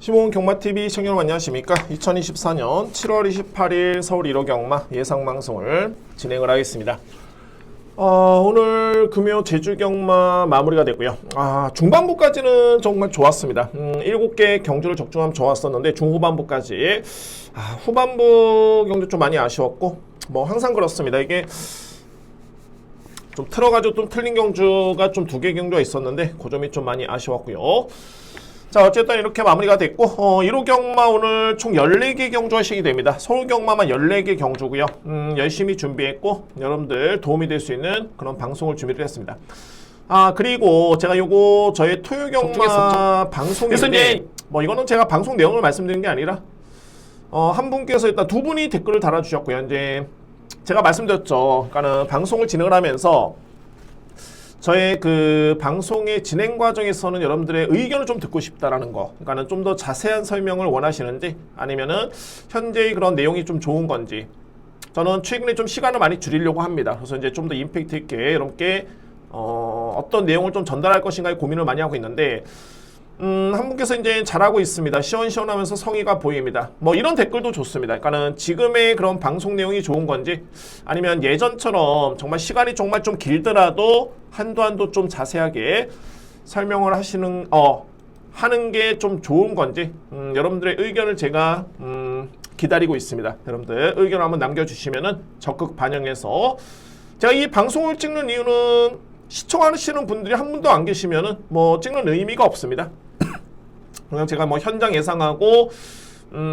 시몬 경마TV 시청자 여러분 안녕하십니까. 2024년 7월 28일 서울 1호 경마 예상방송을 진행을 하겠습니다. 오늘 금요 제주 경마 마무리가 됐고요. 중반부까지는 정말 좋았습니다. 7개 경주를 적중하면 좋았었는데 중후반부까지 후반부 경주 좀 많이 아쉬웠고 뭐 항상 그렇습니다. 이게 좀 틀어가지고 좀 틀린 경주가 좀 2개 경주가 있었는데 그 점이 좀 많이 아쉬웠고요. 자, 어쨌든 이렇게 마무리가 됐고 1호 경마 오늘 총 14개 경주가 시행됩니다. 서울 경마만 14개 경주고요. 열심히 준비했고 여러분들 도움이 될 수 있는 그런 방송을 준비를 했습니다. 그리고 제가 요거 저희 토요 경마 방송인데 뭐 이거는 제가 방송 내용을 말씀드리는 게 아니라 한 분께서 일단 2분이 댓글을 달아주셨고요. 이제 제가 말씀드렸죠. 그러니까는 방송을 진행을 하면서 저의 그 방송의 진행 과정에서는 여러분들의 의견을 좀 듣고 싶다라는 거. 그러니까는 좀 더 자세한 설명을 원하시는지 아니면은 현재의 그런 내용이 좀 좋은 건지. 저는 최근에 좀 시간을 많이 줄이려고 합니다. 그래서 이제 좀 더 임팩트 있게 여러분께 어떤 내용을 좀 전달할 것인가에 고민을 많이 하고 있는데 한 분께서 이제 잘하고 있습니다. 시원시원하면서 성의가 보입니다. 뭐 이런 댓글도 좋습니다. 그러니까는 지금의 그런 방송 내용이 좋은 건지 아니면 예전처럼 정말 시간이 정말 좀 길더라도 한도 좀 자세하게 설명을 하는 게 좀 좋은 건지 여러분들의 의견을 제가 기다리고 있습니다. 여러분들 의견을 한번 남겨주시면은 적극 반영해서 제가 이 방송을 찍는 이유는 시청하시는 분들이 한 분도 안 계시면은 뭐 찍는 의미가 없습니다. 그냥 제가 뭐 현장 예상하고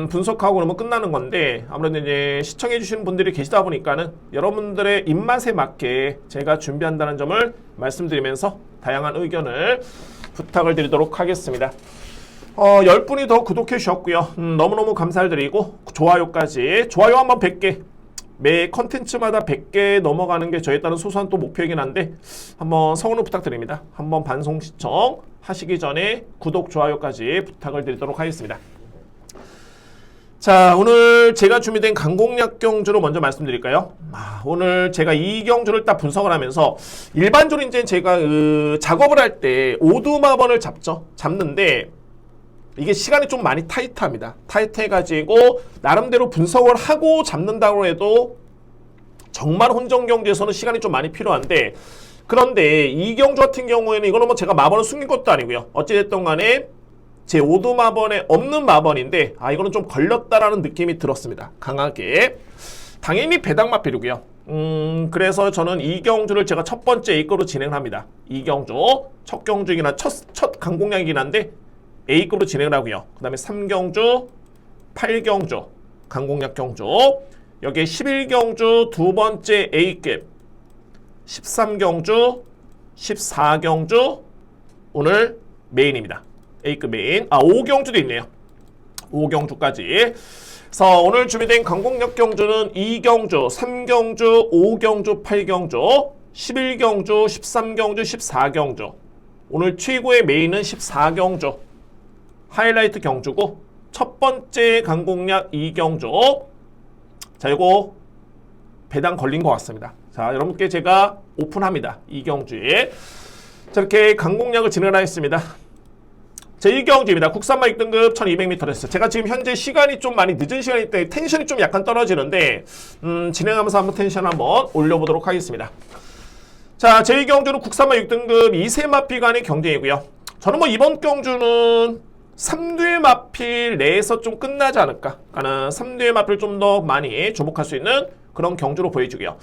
분석하고 그러면 끝나는 건데 아무래도 이제 시청해 주시는 분들이 계시다 보니까는 여러분들의 입맛에 맞게 제가 준비한다는 점을 말씀드리면서 다양한 의견을 부탁을 드리도록 하겠습니다. 10분이 더 구독해 주셨고요. 너무너무 감사를 드리고 좋아요까지 좋아요 한번 100개 매 컨텐츠마다 100개 넘어가는 게 저에 따른 소소한 또 목표이긴 한데 한번 성원을 부탁드립니다. 한번 방송 시청 하시기 전에 구독, 좋아요까지 부탁을 드리도록 하겠습니다. 자, 오늘 제가 준비된 강공략 경주로 먼저 말씀드릴까요? 오늘 제가 이 경주를 딱 분석을 하면서 일반적으로 이제 제가 작업을 할 때 오두마번을 잡는데 이게 시간이 좀 많이 타이트합니다. 타이트해가지고 나름대로 분석을 하고 잡는다고 해도 정말 혼전 경주에서는 시간이 좀 많이 필요한데 그런데 이 경주 같은 경우에는 이거는 뭐 제가 마번을 숨긴 것도 아니고요. 어찌됐든 간에 제 오두 마번에 없는 마번인데 이거는 좀 걸렸다라는 느낌이 들었습니다. 강하게. 당연히 배당 마필이고요. 그래서 저는 이 경주를 제가 첫 번째 A급으로 진행을 합니다. 이 경주 첫 경주이긴 한 첫 강공략이긴 한데 A급으로 진행을 하고요. 그 다음에 3경주, 8경주, 강공략 경주, 여기에 11경주 두 번째 A급, 13경주, 14경주, 오늘 메인입니다. A급 메인. 5경주도 있네요. 5경주까지. 그래서 오늘 준비된 강공략 경주는 2경주, 3경주, 5경주, 8경주, 11경주, 13경주, 14경주. 오늘 최고의 메인은 14경주. 하이라이트 경주고 첫 번째 강공략 2경주. 자, 이거 배당 걸린 것 같습니다. 자, 여러분께 제가 오픈합니다. 2경주에. 자, 이렇게 강공략을 진행하겠습니다. 제1경주입니다. 국산마 1등급 1200m 레스. 제가 지금 현재 시간이 좀 많이 늦은 시간이기 때문에 텐션이 좀 약간 떨어지는데 진행하면서 한번 텐션 한번 올려보도록 하겠습니다. 자, 제1경주는 국산마 6등급 2세 마필 간의 경쟁이고요. 저는 뭐 이번 경주는 3두의 마필 내에서 좀 끝나지 않을까. 그러니까 3두의 마필 좀 더 많이 주목할 수 있는 그런 경주로 보여주고요.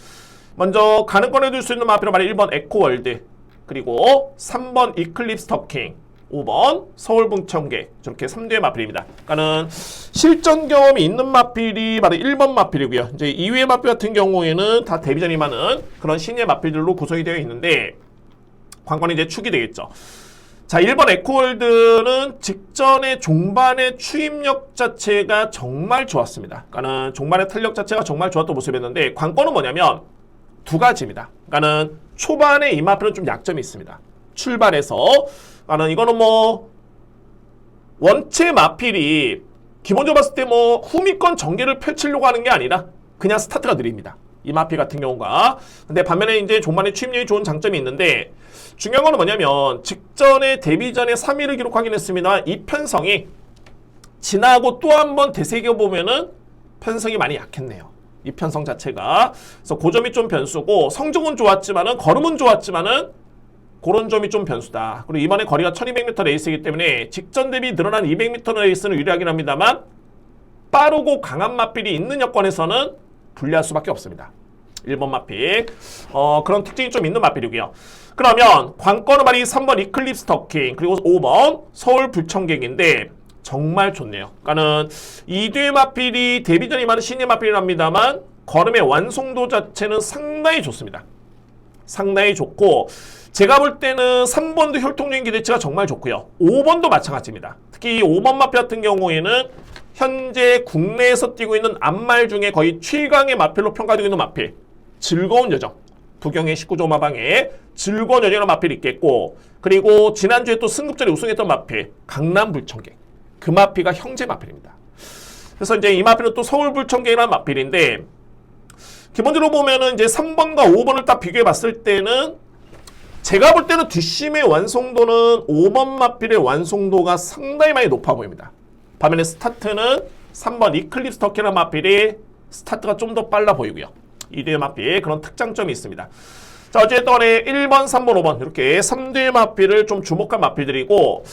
먼저 가는 꺼내둘 수 있는 마필은 말이 1번 에코월드, 그리고 3번 이클립스 터킹, 5번 서울붕청계, 저렇게 3두의 마필입니다. 그러니까는 실전 경험이 있는 마필이 바로 1번 마필이고요. 이제 2위의 마필 같은 경우에는 다 데뷔전이 많은 그런 신예 마필들로 구성이 되어 있는데 관건이 이제 축이 되겠죠. 자, 1번 에코월드는 직전의 종반의 추임력 자체가 정말 좋았습니다. 그러니까는 종반의 탄력 자체가 정말 좋았던 모습이었는데 관건은 뭐냐면 두 가지입니다. 그러니까는 초반에 이 마필은 좀 약점이 있습니다. 출발해서 그러니까는 이거는 뭐 원체 마필이 기본적으로 봤을 때 뭐 후미권 전개를 펼치려고 하는 게 아니라 그냥 스타트가 느립니다. 이 마필 같은 경우가. 근데 반면에 이제 종반의 추임력이 좋은 장점이 있는데 중요한 건 뭐냐면 직전에 데뷔전에 3위를 기록하긴 했습니다. 이 편성이 지나고 또 한 번 되새겨보면은 편성이 많이 약했네요. 이 편성 자체가. 그래서 그 점이 좀 변수고, 성적은 좋았지만은, 걸음은 좋았지만은, 그런 점이 좀 변수다. 그리고 이번에 거리가 1200m 레이스이기 때문에 직전 대비 늘어난 200m 레이스는 유리하긴 합니다만, 빠르고 강한 마필이 있는 여건에서는 불리할 수밖에 없습니다. 1번 마필. 그런 특징이 좀 있는 마필이고요. 그러면 관건은 말이 3번 이클립스 터킹, 그리고 5번 서울 불청객인데 정말 좋네요. 그러니까는 이뒤 마필이 데뷔전이 많은 신예 마필이랍니다만 걸음의 완성도 자체는 상당히 좋습니다. 상당히 좋고, 제가 볼 때는 3번도 혈통적인 기대치가 정말 좋고요. 5번도 마찬가지입니다. 특히 5번 마필 같은 경우에는 현재 국내에서 뛰고 있는 앞말 중에 거의 최강의 마필로 평가되고 있는 마필. 즐거운 여정. 부경의 19조 마방에 즐거운 여정이라는 마필이 있겠고, 그리고 지난주에 또 승급전에 우승했던 마필 강남 불청객. 그 마필가 형제 마필입니다. 그래서 이제 이 마필은 또 서울 불청객이라는 마필인데, 기본적으로 보면은 이제 3번과 5번을 딱 비교해 봤을 때는 제가 볼 때는 뒷심의 완성도는 5번 마필의 완성도가 상당히 많이 높아 보입니다. 반면에 스타트는 3번 이클립스 터키라는 마필이 스타트가 좀 더 빨라 보이고요. 이대의 마필 그런 특장점이 있습니다. 자, 어쨌든 1번, 3번, 5번 이렇게 3대의 마필을 좀 주목한 마필들이고,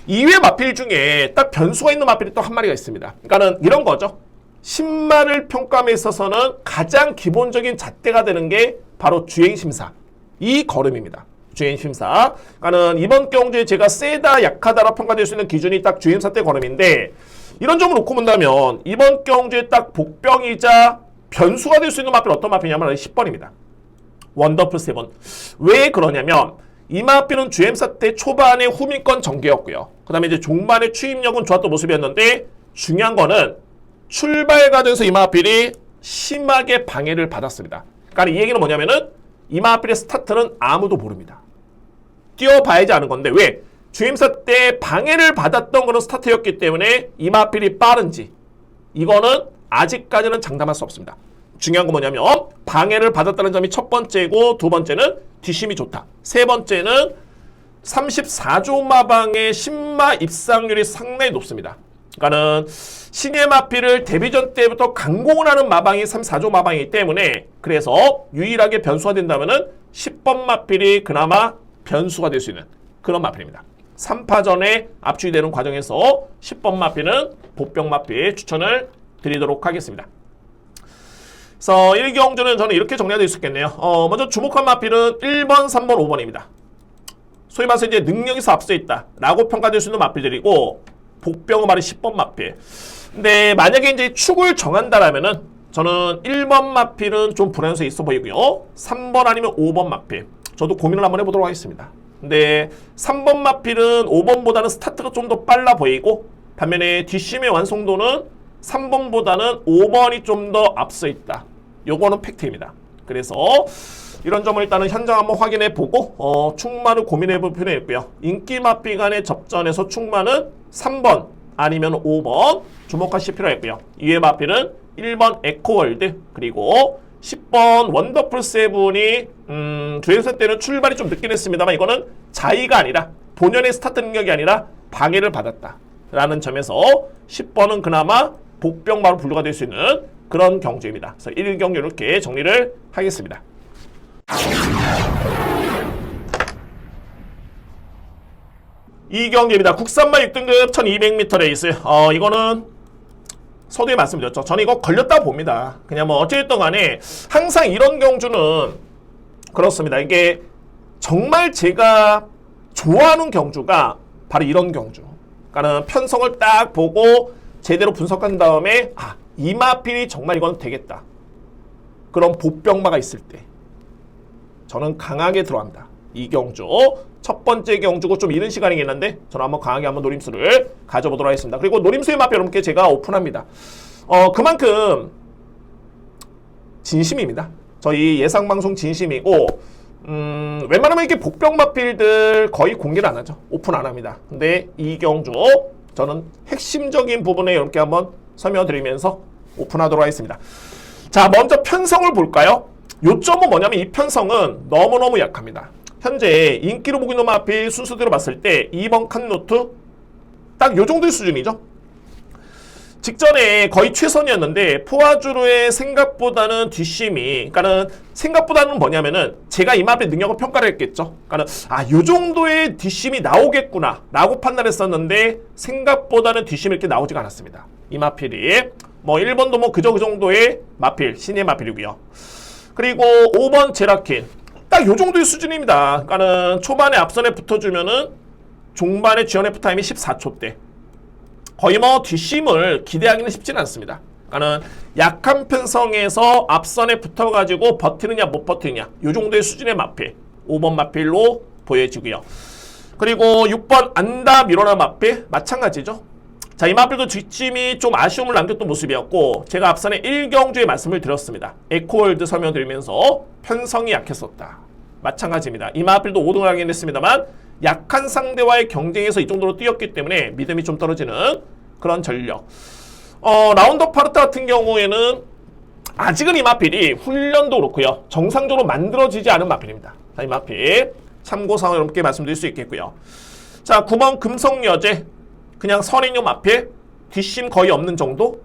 2회 마필 중에 딱 변수가 있는 마필이 또 한 마리가 있습니다. 그러니까는 이런 거죠. 신마를 평가함에 있어서는 가장 기본적인 잣대가 되는 게 바로 주행심사. 이 걸음입니다. 주행심사. 그러니까는 이번 경주에 제가 세다, 약하다라 평가될 수 있는 기준이 딱 주행심사 때 걸음인데, 이런 점을 놓고 본다면 이번 경주에 딱 복병이자 변수가 될 수 있는 마필은 어떤 마필이냐면 10번입니다. 원더풀 7. 왜 그러냐면 이 마필은 주행사 때 초반에 후미권 전개였고요. 그 다음에 이제 종반의 추임력은 좋았던 모습이었는데, 중요한 거는 출발 과정에서 이 마필이 심하게 방해를 받았습니다. 그러니까 이 얘기는 뭐냐면은 이 마필의 스타트는 아무도 모릅니다. 뛰어봐야지 아는 건데, 왜? 주행사 때 방해를 받았던 그런 스타트였기 때문에 이 마필이 빠른지 이거는 아직까지는 장담할 수 없습니다. 중요한 건 뭐냐면 방해를 받았다는 점이 첫 번째고, 두 번째는 뒷심이 좋다. 세 번째는 34조 마방의 신마 입상률이 상당히 높습니다. 그러니까는 신예 마필을 데뷔전 때부터 강공을 하는 마방이 34조 마방이기 때문에, 그래서 유일하게 변수가 된다면은 10번 마필이 그나마 변수가 될 수 있는 그런 마필입니다. 3파전에 압축되는 과정에서 10번 마필은 복병 마필 추천을 드리도록 하겠습니다. 그래서 1경주는 저는 이렇게 정리할 수 있겠네요. 먼저 주목한 마필은 1번, 3번, 5번입니다. 소위 말해서 이제 능력에서 앞서 있다 라고 평가될 수 있는 마필들이고, 복병은 말이 10번 마필. 근데 만약에 이제 축을 정한다라면은 저는 1번 마필은 좀 불안해서 있어 보이고요. 3번 아니면 5번 마필. 저도 고민을 한번 해보도록 하겠습니다. 근데 3번 마필은 5번보다는 스타트가 좀 더 빨라 보이고, 반면에 뒷심의 완성도는 3번보다는 5번이 좀 더 앞서 있다. 요거는 팩트입니다. 그래서 이런 점을 일단은 현장 한번 확인해 보고 충마를 고민해 볼 필요가 있고요. 인기 마필 간의 접전에서 충마는 3번 아니면 5번 주목하실 필요가 있고요. 이외 마필은 1번 에코월드, 그리고 10번 원더풀 7이 주행사 때는 출발이 좀 늦긴 했습니다만 이거는 자의가 아니라 본연의 스타트 능력이 아니라 방해를 받았다 라는 점에서 10번은 그나마 복병마로 분류가 될 수 있는 그런 경주입니다. 그래서 1경주 이렇게 정리를 하겠습니다. 2경주입니다. 국산마 6등급 1200m 레이스. 이거는 서두에 말씀드렸죠. 저는 이거 걸렸다 봅니다. 그냥 뭐 어쨌든 간에 항상 이런 경주는 그렇습니다. 이게 정말 제가 좋아하는 경주가 바로 이런 경주. 그러니까는 편성을 딱 보고 제대로 분석한 다음에 이 마필이 정말 이건 되겠다. 그런 복병마가 있을 때 저는 강하게 들어갑니다. 이 경주 첫 번째 경주고 좀 이른 시간이긴 한데 저는 한번 강하게 한번 노림수를 가져보도록 하겠습니다. 그리고 노림수의 마필 여러분께 제가 오픈합니다. 그만큼 진심입니다. 저희 예상방송 진심이고 웬만하면 이렇게 복병 마필들 거의 공개를 안 하죠. 오픈 안 합니다. 근데 이 경주 저는 핵심적인 부분에 이렇게 한번 설명드리면서 오픈하도록 하겠습니다. 자, 먼저 편성을 볼까요? 요점은 뭐냐면 이 편성은 너무너무 약합니다. 현재 인기로 보고 있는 마필 순서대로 봤을 때 2번 칸노트 딱 요 정도의 수준이죠. 직전에 거의 최선이었는데 포아주로의 생각보다는 뒷심이, 그러니까는 생각보다는 뭐냐면은 제가 이마필 능력을 평가를 했겠죠. 그러니까는 요 정도의 뒷심이 나오겠구나 라고 판단했었는데 생각보다는 뒷심이 이렇게 나오지가 않았습니다. 이마필이 뭐 1번도 뭐 그저 그 정도의 마필, 신의 마필이고요. 그리고 5번 제라킨 딱 요 정도의 수준입니다. 그러니까는 초반에 앞선에 붙어주면은 종반의 지원 F타임이 14초대. 거의 뭐 뒷심을 기대하기는 쉽지는 않습니다. 그러니까는 약한 편성에서 앞선에 붙어가지고 버티느냐 못 버티느냐 요 정도의 수준의 마필 5번 마필로 보여지고요. 그리고 6번 안다 미로나 마필 마찬가지죠. 자, 이 마필도 뒷심이 좀 아쉬움을 남겼던 모습이었고 제가 앞선에 1경주에 말씀을 드렸습니다. 에코월드 설명드리면서 편성이 약했었다. 마찬가지입니다. 이 마필도 5등을 하긴 했습니다만 약한 상대와의 경쟁에서 이 정도로 뛰었기 때문에 믿음이 좀 떨어지는 그런 전력. 라운더 파르타 같은 경우에는 아직은 이 마필이 훈련도 그렇고요. 정상적으로 만들어지지 않은 마필입니다. 자, 이 마필 참고사항을 여러분께 말씀드릴 수 있겠고요. 자, 9번 금성여제 그냥 선인용 마필 뒷심 거의 없는 정도.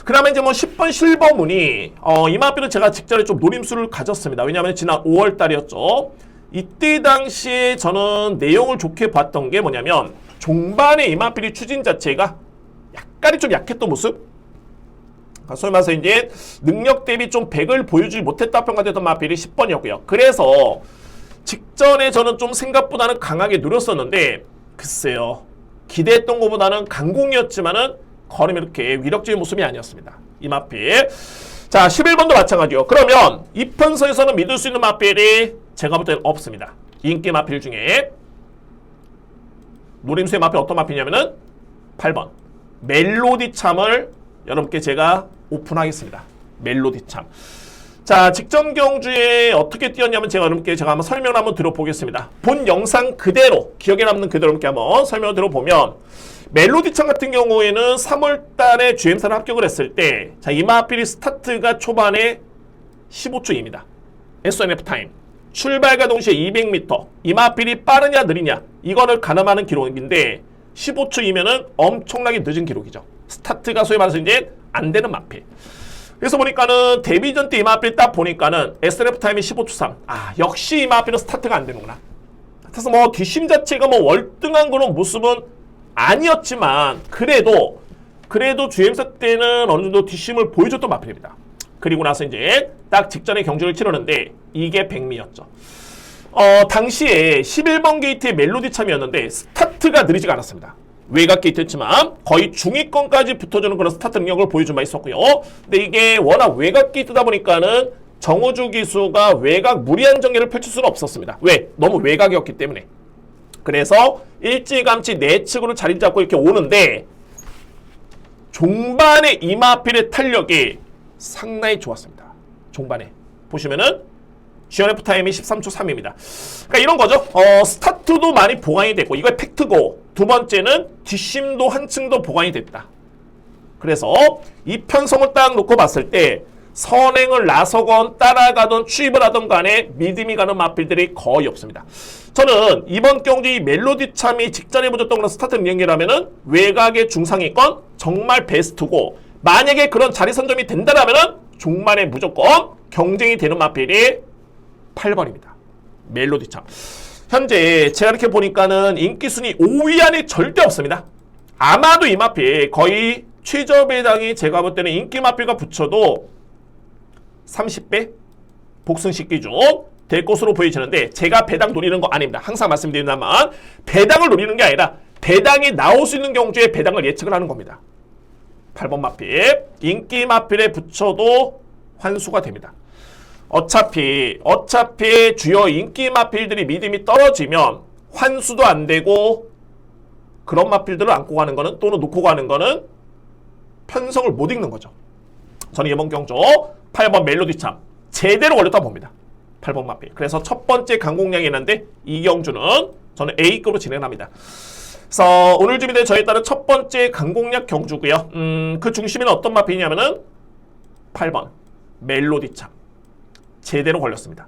그다음에 이제 뭐 10번 실버문이 이 마필은 제가 직전에 좀 노림수를 가졌습니다. 왜냐하면 지난 5월 달이었죠. 이때 당시에 저는 내용을 좋게 봤던 게 뭐냐면 종반에 이 마필이 추진 자체가 약간이 좀 약했던 모습. 소위 말해서 이제 능력 대비 좀 100을 보여주지 못했다 평가됐던 마필이 10번이었고요. 그래서 직전에 저는 좀 생각보다는 강하게 누렸었는데 글쎄요. 기대했던 것보다는 강공이었지만은 걸음이 이렇게 위력적인 모습이 아니었습니다. 이 마필. 자, 11번도 마찬가지요. 그러면 이 편성에서는 믿을 수 있는 마필이 제가 볼 때는 없습니다. 인기 마필 중에 노림수의 마필 어떤 마필이냐면은 8번 멜로디 참을 여러분께 제가 오픈하겠습니다. 멜로디 참. 자, 직전 경주에 어떻게 뛰었냐면 제가 여러분께 한번 설명을 한번 들어보겠습니다. 본 영상 그대로 기억에 남는 그대로 여러분께 한번 설명을 들어보면 멜로디 참 같은 경우에는 3월달에 GM사를 합격을 했을 때 자, 이 마필이 스타트가 초반에 15초입니다. SNF 타임. 출발과 동시에 200m. 이 마필이 빠르냐 느리냐 이거를 가늠하는 기록인데 15초이면은 엄청나게 늦은 기록이죠. 스타트가 소위 말해서 이제 안 되는 마필. 그래서 보니까는 데뷔전 때 이 마필 딱 보니까는 SNF 타임이 15초 3. 역시 이 마필은 스타트가 안 되는구나. 그래서 뭐 뒷심 자체가 뭐 월등한 그런 모습은 아니었지만 그래도 GM사 때는 어느 정도 뒷심을 보여줬던 마필입니다. 그리고 나서 이제 딱 직전에 경주를 치르는데 이게 백미였죠. 당시에 11번 게이트의 멜로디 참이었는데 스타트가 느리지가 않았습니다. 외곽 게이트였지만 거의 중위권까지 붙어주는 그런 스타트 능력을 보여준 바 있었고요. 근데 이게 워낙 외곽 게이트다 보니까는 정호주 기수가 외곽 무리한 전개를 펼칠 수는 없었습니다. 왜? 너무 외곽이었기 때문에. 그래서 일찌감치 내측으로 자리 잡고 이렇게 오는데 종반의 이마필의 탄력이 상당히 좋았습니다. 종반에 보시면은 GNF 타임이 13초 3입니다. 그러니까 이런 거죠. 스타트도 많이 보강이 됐고 이거 팩트고 두 번째는 뒷심도 한층 더 보강이 됐다. 그래서 이 편성을 딱 놓고 봤을 때 선행을 나서건 따라가던 추입을 하던 간에 믿음이 가는 마필들이 거의 없습니다. 저는 이번 경기 이 멜로디 참이 직전에 보여줬던 그런 스타트 능력이라면은 외곽의 중상위권 정말 베스트고 만약에 그런 자리 선점이 된다라면은 종반에 무조건 경쟁이 되는 마필이 8번입니다. 멜로디 참. 현재 제가 이렇게 보니까는 인기 순위 5위 안에 절대 없습니다. 아마도 이 마필 거의 최저 배당이 제가 볼 때는 인기 마필과 붙여도 30배 복승식기 중 될 것으로 보여지는데 제가 배당 노리는 거 아닙니다. 항상 말씀드린다만 배당을 노리는 게 아니라 배당이 나올 수 있는 경주에 배당을 예측을 하는 겁니다. 8번 마필 인기 마필에 붙여도 환수가 됩니다. 어차피 주요 인기 마필들이 믿음이 떨어지면 환수도 안 되고 그런 마필들을 안고 가는 거는 또는 놓고 가는 거는 편성을 못 읽는 거죠. 저는 이번 경주 8번 멜로디 참 제대로 걸렸다 봅니다. 8번 마필. 그래서 첫 번째 강공량이 있는데 이 경주는 저는 A급으로 진행합니다. 그래서 오늘 준비된 저에 따른 첫 번째 강공략 경주고요. 그 중심에는 어떤 마필이냐면은 8번 멜로디 참 제대로 걸렸습니다.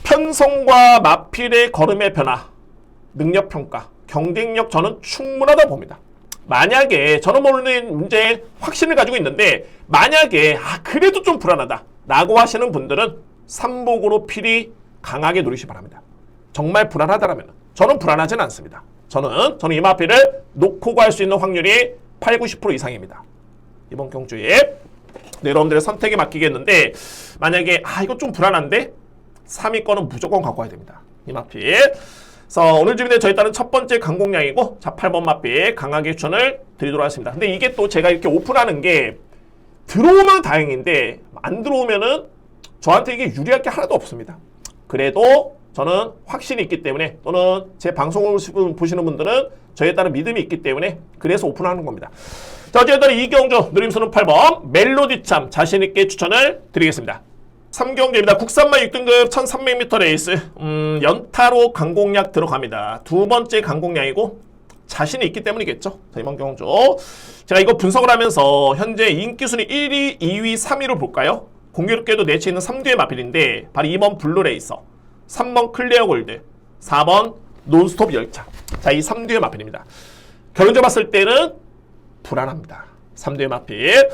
편성과 마필의 걸음의 변화, 능력평가, 경쟁력 저는 충분하다 봅니다. 만약에 저는 모르는 문제 확신을 가지고 있는데 만약에 그래도 좀 불안하다 라고 하시는 분들은 삼복으로 필히 강하게 누리시 바랍니다. 정말 불안하다라면 저는 불안하지는 않습니다. 저는 이 마필을 놓고 갈 수 있는 확률이 8, 90% 이상입니다. 이번 경주에 여러분들의 선택에 맡기겠는데 만약에 이거 좀 불안한데 3위권은 무조건 갖고 와야 됩니다. 이 마필. 그래서 오늘 준비된 저희 딸은 첫 번째 강공량이고 자 8번 마필 강하게 추천을 드리도록 하겠습니다. 근데 이게 또 제가 이렇게 오픈하는 게 들어오면 다행인데 안 들어오면은 저한테 이게 유리할 게 하나도 없습니다. 그래도 저는 확신이 있기 때문에 또는 제 방송을 보시는 분들은 저에 따른 믿음이 있기 때문에 그래서 오픈하는 겁니다. 자, 어쨌든 이경주 누림수는 8번 멜로디참 자신있게 추천을 드리겠습니다. 3경주입니다. 국산만 6등급 1300m 레이스 연타로 강공략 들어갑니다. 두 번째 강공량이고 자신이 있기 때문이겠죠. 자, 이번 경주 제가 이거 분석을 하면서 현재 인기순위 1위, 2위, 3위를 볼까요? 공교롭게도 내치 있는 3뒤의 마필인데 바로 2번 블루레이서, 3번 클리어 골드, 4번 논스톱 열차. 자, 이 3뒤의 마필입니다. 결론적으로 봤을 때는 불안합니다. 3뒤의 마필.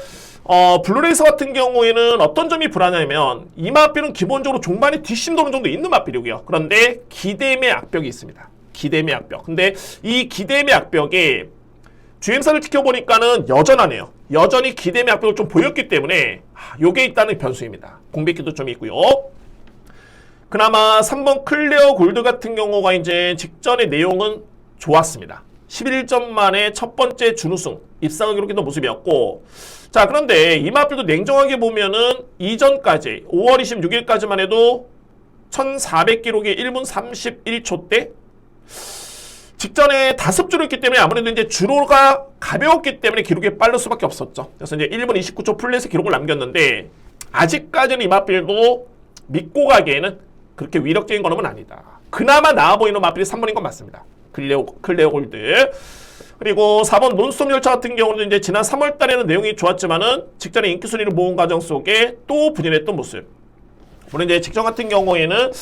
블루레이서 같은 경우에는 어떤 점이 불안하냐면 이 마필은 기본적으로 종반에 뒷심 도는 정도 있는 마필이고요. 그런데 기대임의 악벽이 있습니다. 기대임의 악벽. 근데 이 기대임의 악벽에 주행사를 지켜보니까는 여전하네요. 여전히 기대임의 악벽을 좀 보였기 때문에 요게 있다는 변수입니다. 공백기도 좀 있고요. 그나마 3번 클리어 골드 같은 경우가 이제 직전의 내용은 좋았습니다. 11점 만에 첫 번째 준우승 입상을 기록했던 모습이었고 자 그런데 이 마필도 냉정하게 보면은 이전까지 5월 26일까지만 해도 1400기록이 1분 31초 대 직전에 5주를 했기 때문에 아무래도 이제 주로가 가벼웠기 때문에 기록이 빠를 수밖에 없었죠. 그래서 이제 1분 29초 플랫의 기록을 남겼는데 아직까지는 이 마필도 믿고 가기에는 그렇게 위력적인 거는 아니다. 그나마 나아 보이는 마필이 3번인 건 맞습니다. 클레어 골드. 그리고 4번 논스톱 열차 같은 경우는 이제 지난 3월 달에는 내용이 좋았지만은 직전에 인기 순위를 모은 과정 속에 또 부진했던 모습. 물론 이제 직전 같은 경우에는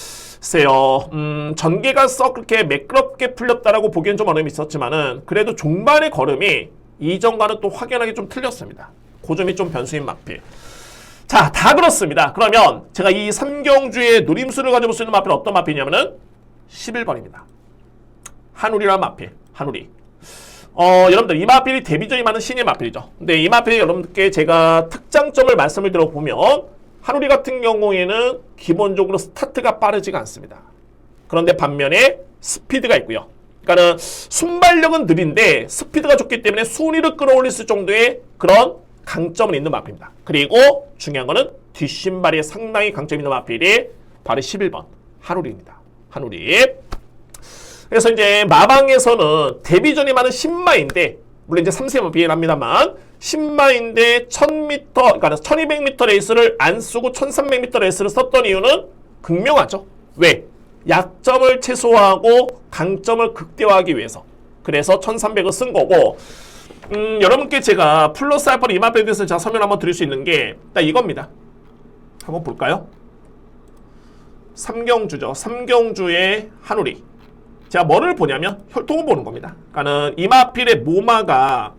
글쎄요, 전개가 썩 그렇게 매끄럽게 풀렸다라고 보기엔 좀 어려움이 있었지만은 그래도 종반의 걸음이 이전과는 또 확연하게 좀 틀렸습니다. 그 점이 좀 변수인 마필. 자, 다 그렇습니다. 그러면 제가 이 3경주의 누림수를 가지고 쓰는 마필은 어떤 마필이냐면은 11번입니다. 한우리라는 마필, 한우리. 여러분들 이 마필이 데뷔전이 많은 신의 마필이죠. 근데 이 마필이 여러분들께 제가 특장점을 말씀을 드려보면 한우리 같은 경우에는 기본적으로 스타트가 빠르지가 않습니다. 그런데 반면에 스피드가 있고요. 그러니까는 순발력은 느린데 스피드가 좋기 때문에 순위를 끌어올릴 수 정도의 그런 강점은 있는 마필입니다. 그리고 중요한 거는 뒷신발이 상당히 강점 있는 마필이 바로 11번 한우리입니다. 한우리. 그래서 이제 마방에서는 데뷔전이 많은 신마인데 물론 이제 3세만 비행합니다만 신마인데 1000m, 그러니까 1200m 레이스를 안 쓰고 1300m 레이스를 썼던 이유는 극명하죠. 왜? 약점을 최소화하고 강점을 극대화하기 위해서. 그래서 1300을 쓴 거고 여러분께 제가 플러스 알파를 이마표에 대해서 제가 설명 한번 드릴 수 있는 게 딱 이겁니다. 한번 볼까요? 3경주죠. 3경주의 한우리. 제가 뭐를 보냐면 혈통을 보는 겁니다. 그러니까는 이마필의 모마가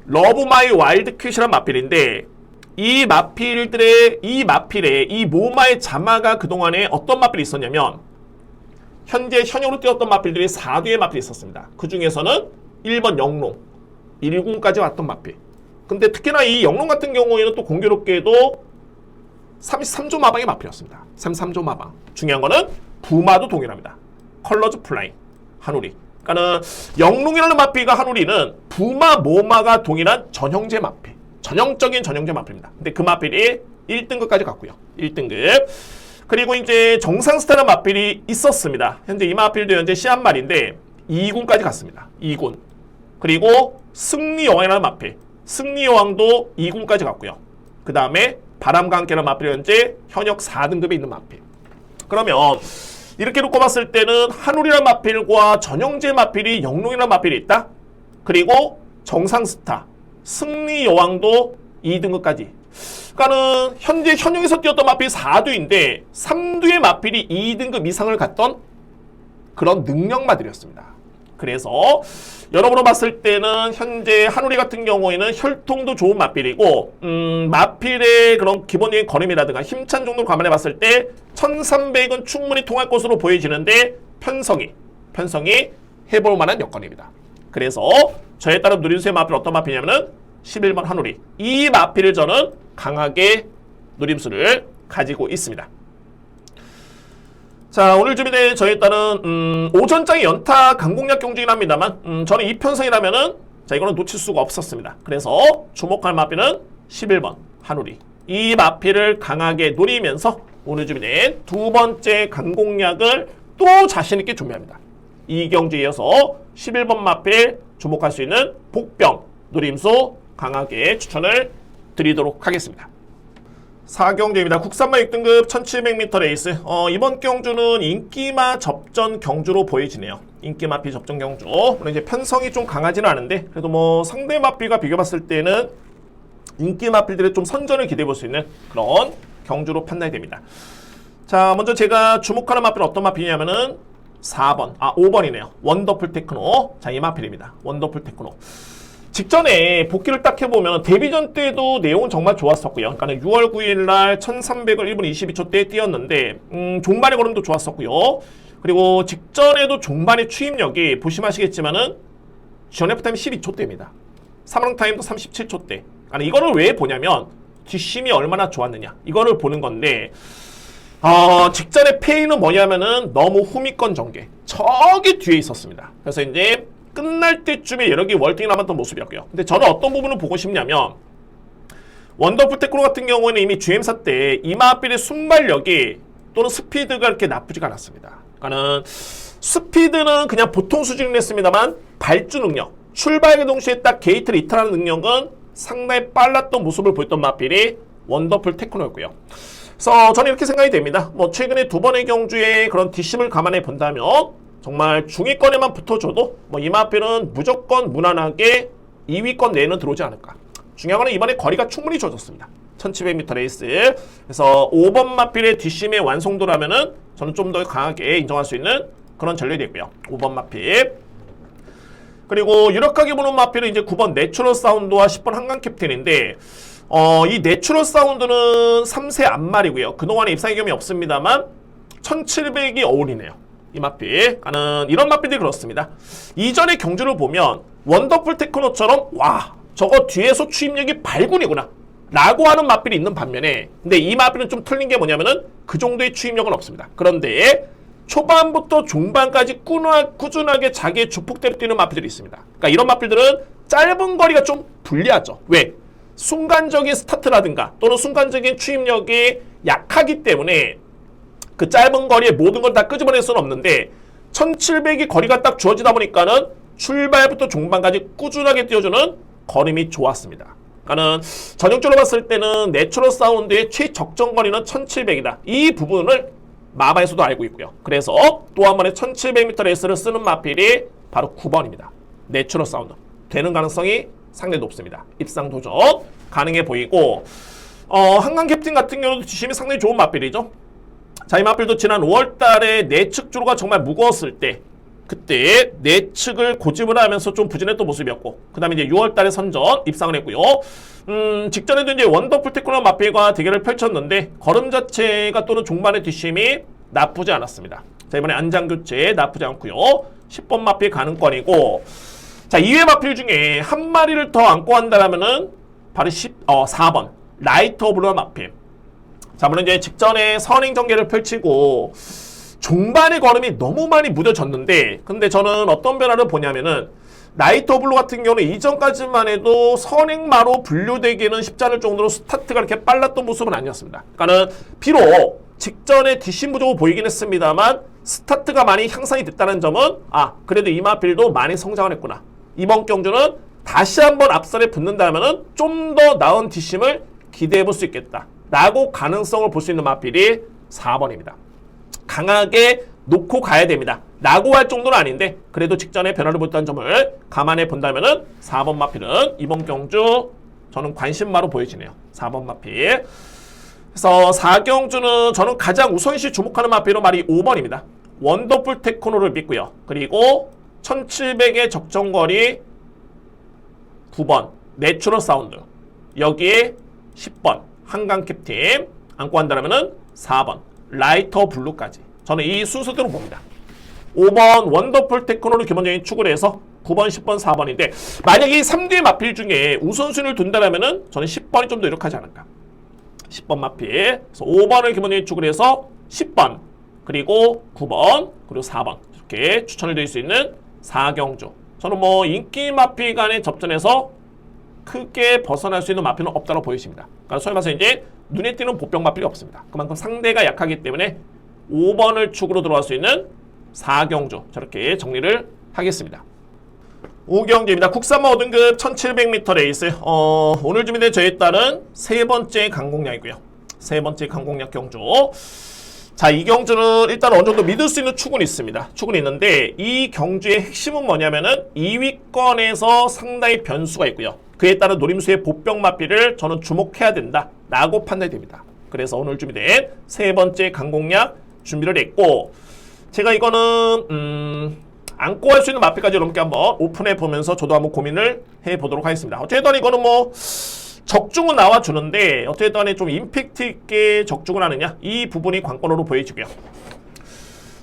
러브 마이 와일드 퀴즈란 마필인데 이 마필의 이 모마의 자마가 그동안에 어떤 마필이 있었냐면 현재 현역으로 뛰었던 마필들이 4뒤의 마필이 있었습니다. 그 중에서는 1번 영롱, 1군까지 왔던 마필. 근데 특히나 이 영롱 같은 경우에는 또 공교롭게도 33조 마방의 마필이었습니다. 33조 마방. 중요한 거는 부마도 동일합니다. 컬러즈 플라잉, 한우리. 그러니까는 영롱이라는 마필과 한우리는 부마, 모마가 동일한 전형제 마필. 전형적인 전형제 마필입니다. 근데 그 마필이 1등급까지 갔고요. 1등급. 그리고 이제 정상 스타라는 마필이 있었습니다. 현재 이 마필도 현재 시한말인데 2군까지 갔습니다. 2군. 그리고 승리여왕이라는 마필. 승리여왕도 2군까지 갔고요. 그 다음에 바람과 함께라는 마필이 현재 현역 4등급에 있는 마필. 그러면 이렇게 놓고 봤을 때는 한우리라는 마필과 전형제 마필이 영롱이라는 마필이 있다. 그리고 정상 스타, 승리 여왕도 2등급까지. 그러니까는 현재 현역에서 뛰었던 마필이 4두인데 3두의 마필이 2등급 이상을 갔던 그런 능력마들이었습니다. 그래서 여러모로 봤을 때는 현재 한우리 같은 경우에는 혈통도 좋은 마필이고 마필의 그런 기본적인 걸음이라든가 힘찬 정도를 감안해 봤을 때 1300은 충분히 통할 것으로 보여지는데 편성이 해볼 만한 여건입니다. 그래서 저에 따른 누림수의 마필 어떤 마필이냐면은 11번 한우리, 이 마필을 저는 강하게 누림수를 가지고 있습니다. 자, 오늘 준비된 저에 따른 오전장의 연타 강공략 경주긴 합니다만 저는 이 편성이라면은 자, 이거는 놓칠 수가 없었습니다. 그래서 주목할 마필은 11번 한우리, 이 마필을 강하게 노리면서 오늘 준비된 두 번째 강공략을 또 자신있게 준비합니다. 이 경주에 이어서 11번 마필 주목할 수 있는 복병 누림수 강하게 추천을 드리도록 하겠습니다. 4경주입니다. 국산마 6등급 1700m 레이스. 이번 경주는 인기마 접전 경주로 보여지네요. 인기마 피 접전 경주. 물론 이제 편성이 좀 강하지는 않은데 그래도 뭐 상대 마필과 비교해봤을 때는 인기 마필들의 좀 선전을 기대해 볼 수 있는 그런 경주로 판단이 됩니다. 자, 먼저 제가 주목하는 마필은 어떤 마필이냐면은 5번이네요. 원더풀 테크노. 자, 이 마필입니다. 원더풀 테크노. 직전에 복귀를 딱 해보면 데뷔전 때도 내용은 정말 좋았었고요. 그러니까 6월 9일날 1300을 1분 22초 때 뛰었는데 종반의 걸음도 좋았었고요. 그리고 직전에도 종반의 추임력이 보시면 아시겠지만은 전F 타임 12초 대입니다. 3랑 타임도 37초 대. 아니, 이거를 왜 보냐면 뒷심이 얼마나 좋았느냐 이거를 보는 건데 직전에 페이는 뭐냐면은 너무 후미권 전개 저기 뒤에 있었습니다. 그래서 이제 끝날 때쯤에 여러 개 월등히 남았던 모습이었고요. 근데 저는 어떤 부분을 보고 싶냐면 원더풀 테크노 같은 경우에는 이미 GM사 때 이마필의 순발력이 또는 스피드가 그렇게 나쁘지가 않았습니다. 그러니까는 스피드는 그냥 보통 수준이 했습니다만 발주 능력, 출발과 동시에 딱 게이트를 이탈하는 능력은 상당히 빨랐던 모습을 보였던 마필이 원더풀 테크노였고요. 그래서 저는 이렇게 생각이 됩니다. 뭐 최근에 두 번의 경주에 그런 뒷심을 감안해 본다면 정말 중위권에만 붙어줘도 뭐 이 마필은 무조건 무난하게 2위권 내에는 들어오지 않을까. 중요한 건 이번에 거리가 충분히 좋아졌습니다. 1700m 레이스. 그래서 5번 마필의 뒷심의 완성도라면은 저는 좀 더 강하게 인정할 수 있는 그런 전략이 되고요. 5번 마필. 그리고 유력하게 보는 마필은 이제 9번 내추럴 사운드와 10번 한강 캡틴인데 이 내추럴 사운드는 3세 앞말이고요. 그동안에 입상의 경험이 없습니다만 1700이 어울리네요. 이 마필. 이런 마필들이 그렇습니다. 이전의 경주를 보면 원더풀 테크노처럼 와 저거 뒤에서 추임력이 발군이구나 라고 하는 마필이 있는 반면에 근데 이 마필은 좀 틀린 게 뭐냐면은 그 정도의 추임력은 없습니다. 그런데 초반부터 중반까지 꾸준하게 자기의 주폭대로 뛰는 마필들이 있습니다. 그러니까 이런 마필들은 짧은 거리가 좀 불리하죠. 왜? 순간적인 스타트라든가 또는 순간적인 추임력이 약하기 때문에 그 짧은 거리에 모든 걸 다 끄집어낼 수는 없는데 1700이 거리가 딱 주어지다 보니까는 출발부터 종반까지 꾸준하게 띄워주는 걸음이 좋았습니다. 그러니까는 전형적으로 봤을 때는 내추럴 사운드의 최적정 거리는 1700이다. 이 부분을 마바에서도 알고 있고요. 그래서 또 한 번에 1700m 레이스를 쓰는 마필이 바로 9번입니다. 내추럴 사운드. 되는 가능성이 상당히 높습니다. 입상 도전 가능해 보이고 한강 캡틴 같은 경우도 지심이 상당히 좋은 마필이죠. 자, 이 마필도 지난 5월달에 내측 주로가 정말 무거웠을 때 그때 내측을 고집을 하면서 좀 부진했던 모습이었고 그 다음에 이제 6월달에 선전 입상을 했고요. 직전에도 이제 원더풀 테크노 마필과 대결을 펼쳤는데 걸음 자체가 또는 종반의 뒷심이 나쁘지 않았습니다. 자, 이번에 안장교체 나쁘지 않고요. 10번 마필 가능권이고 자, 2회 마필 중에 한 마리를 더 안고 한다면은 바로 4번 라이트 오블러 마필. 자, 물론 이제 직전에 선행 전개를 펼치고 종반의 걸음이 너무 많이 무뎌졌는데 근데 저는 어떤 변화를 보냐면은 라이트 오블로 같은 경우는 이전까지만 해도 선행마로 분류되기는 쉽지 않을 정도로 스타트가 이렇게 빨랐던 모습은 아니었습니다. 그러니까는 비록 직전에 뒷심 부족을 보이긴 했습니다만 스타트가 많이 향상이 됐다는 점은 그래도 이 마필도 많이 성장을 했구나. 이번 경주는 다시 한번 앞선에 붙는다면은 좀 더 나은 뒷심을 기대해 볼 수 있겠다 라고 가능성을 볼 수 있는 마필이 4번입니다. 강하게 놓고 가야 됩니다 라고 할 정도는 아닌데 그래도 직전에 변화를 보였다는 점을 감안해 본다면은 4번 마필은 이번 경주 저는 관심마로 보여지네요. 4번 마필. 그래서 4경주는 저는 가장 우선시 주목하는 마필은 말이 5번입니다. 원더풀 테크노를 믿고요. 그리고 1700의 적정거리 9번 내추럴 사운드, 여기에 10번 한강 캡틴, 안고 한다면은 4번 라이터 블루까지. 저는 이 순서대로 봅니다. 5번 원더풀 테크노를 기본적인 축을 해서 9번, 10번, 4번인데 만약에 이 3개의 마필 중에 우선순위를 둔다라면은 저는 10번이 좀 더 유력하지 않을까. 10번 마필. 그래서 5번을 기본적인 축을 해서 10번, 그리고 9번, 그리고 4번 이렇게 추천을 드릴 수 있는 4경주. 저는 뭐 인기 마필 간의 접전에서 크게 벗어날 수 있는 마필은 없다고 보여집니다. 그러니까 소위 말해서 이제 눈에 띄는 보병 마필이 없습니다. 그만큼 상대가 약하기 때문에 5번을 축으로 들어갈 수 있는 4경주 저렇게 정리를 하겠습니다. 5경주입니다. 국산마 5등급 1700m 레이스. 오늘 준비된 저에 따른 세 번째 강공략이고요. 세 번째 강공략 경주. 자, 이 경주는 일단 어느 정도 믿을 수 있는 축은 있습니다. 축은 있는데 이 경주의 핵심은 뭐냐면은 2위권에서 상당히 변수가 있고요. 그에 따른 노림수의 보병 마필을 저는 주목해야 된다라고 판단이 됩니다. 그래서 오늘 준비된 세 번째 강공략 준비를 했고, 제가 이거는 안고 할 수 있는 마필까지 여러분께 한번 오픈해 보면서 저도 한번 고민을 해 보도록 하겠습니다. 어쨌든 이거는 뭐 적중은 나와주는데 어쨌든 좀 임팩트 있게 적중을 하느냐, 이 부분이 관건으로 보여지고요.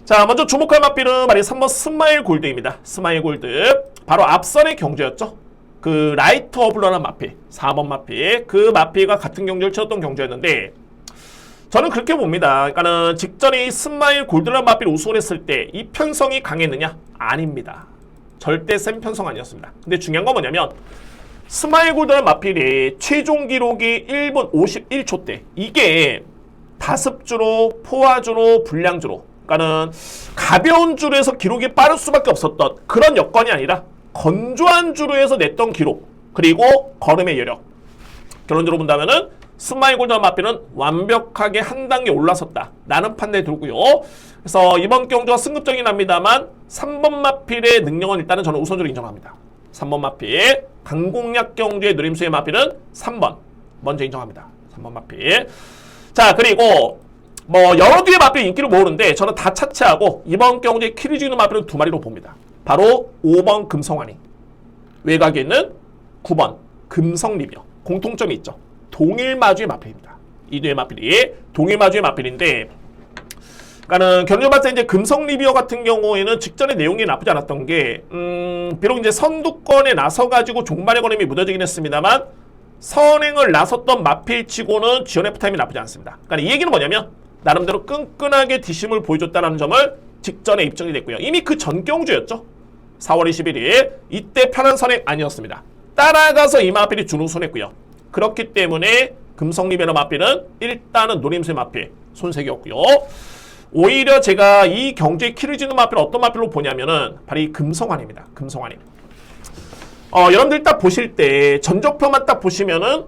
자, 먼저 주목할 마필은 말이 3번 스마일 골드입니다. 스마일 골드. 바로 앞선의 경주였죠. 그 라이트 어블러라는 마필, 4번 마필. 그 마필과 같은 경주를 치렀던 경주였는데 저는 그렇게 봅니다. 그러니까는 직전에 스마일 골드라는 마필 우승을 했을 때 이 편성이 강했느냐? 아닙니다. 절대 센 편성 아니었습니다. 근데 중요한 건 뭐냐면 스마일 골드라는 마필이 최종 기록이 1분 51초 대, 이게 다습주로, 포화주로, 불량주로, 그러니까는 가벼운 주로 해서 기록이 빠를 수밖에 없었던 그런 여건이 아니라 건조한 주로 해서 냈던 기록, 그리고 걸음의 여력. 결론적으로 본다면은 스마일 골드 마필은 완벽하게 한 단계 올라섰다 라는 판단이 들고요. 그래서 이번 경주가 승급적이긴 합니다만 3번 마필의 능력은 일단은 저는 우선적으로 인정합니다. 3번 마필, 강공략 경주의 누림수의 마필은 3번 먼저 인정합니다. 3번 마필. 자, 그리고 뭐 여러 뒤의 마필 인기를 모으는데 저는 다 차치하고 이번 경주의 키를 쥐는 마필은 두 마리로 봅니다. 바로 5번 금성환이, 외곽에 있는 9번 금성리비어. 공통점이 있죠. 동일 마주의 마필입니다. 이 두의 마필이 동일 마주의 마필인데, 그러니까는 결론을 봤을 때 이제 금성리비어 같은 경우에는 직전의 내용이 나쁘지 않았던 게, 비록 이제 선두권에 나서가지고 종반의 걸음이 무뎌지긴 했습니다만, 선행을 나섰던 마필치고는 지원 F타임이 나쁘지 않습니다. 그러니까 이 얘기는 뭐냐면, 나름대로 끈끈하게 뒷심을 보여줬다는 점을 직전에 입증이 됐고요. 이미 그 전 경주였죠. 4월 21일. 이때 편한 선행 아니었습니다. 따라가서 이 마필이 준우승했고요. 그렇기 때문에 금성리비어 마필은 일단은 노림수의 마필 손색이었고요. 오히려 제가 이 경주의 키를 쥐는 마필을 어떤 마필로 보냐면은 바로 이 금성환입니다. 금성환이. 여러분들 딱 보실 때 전적표만 딱 보시면은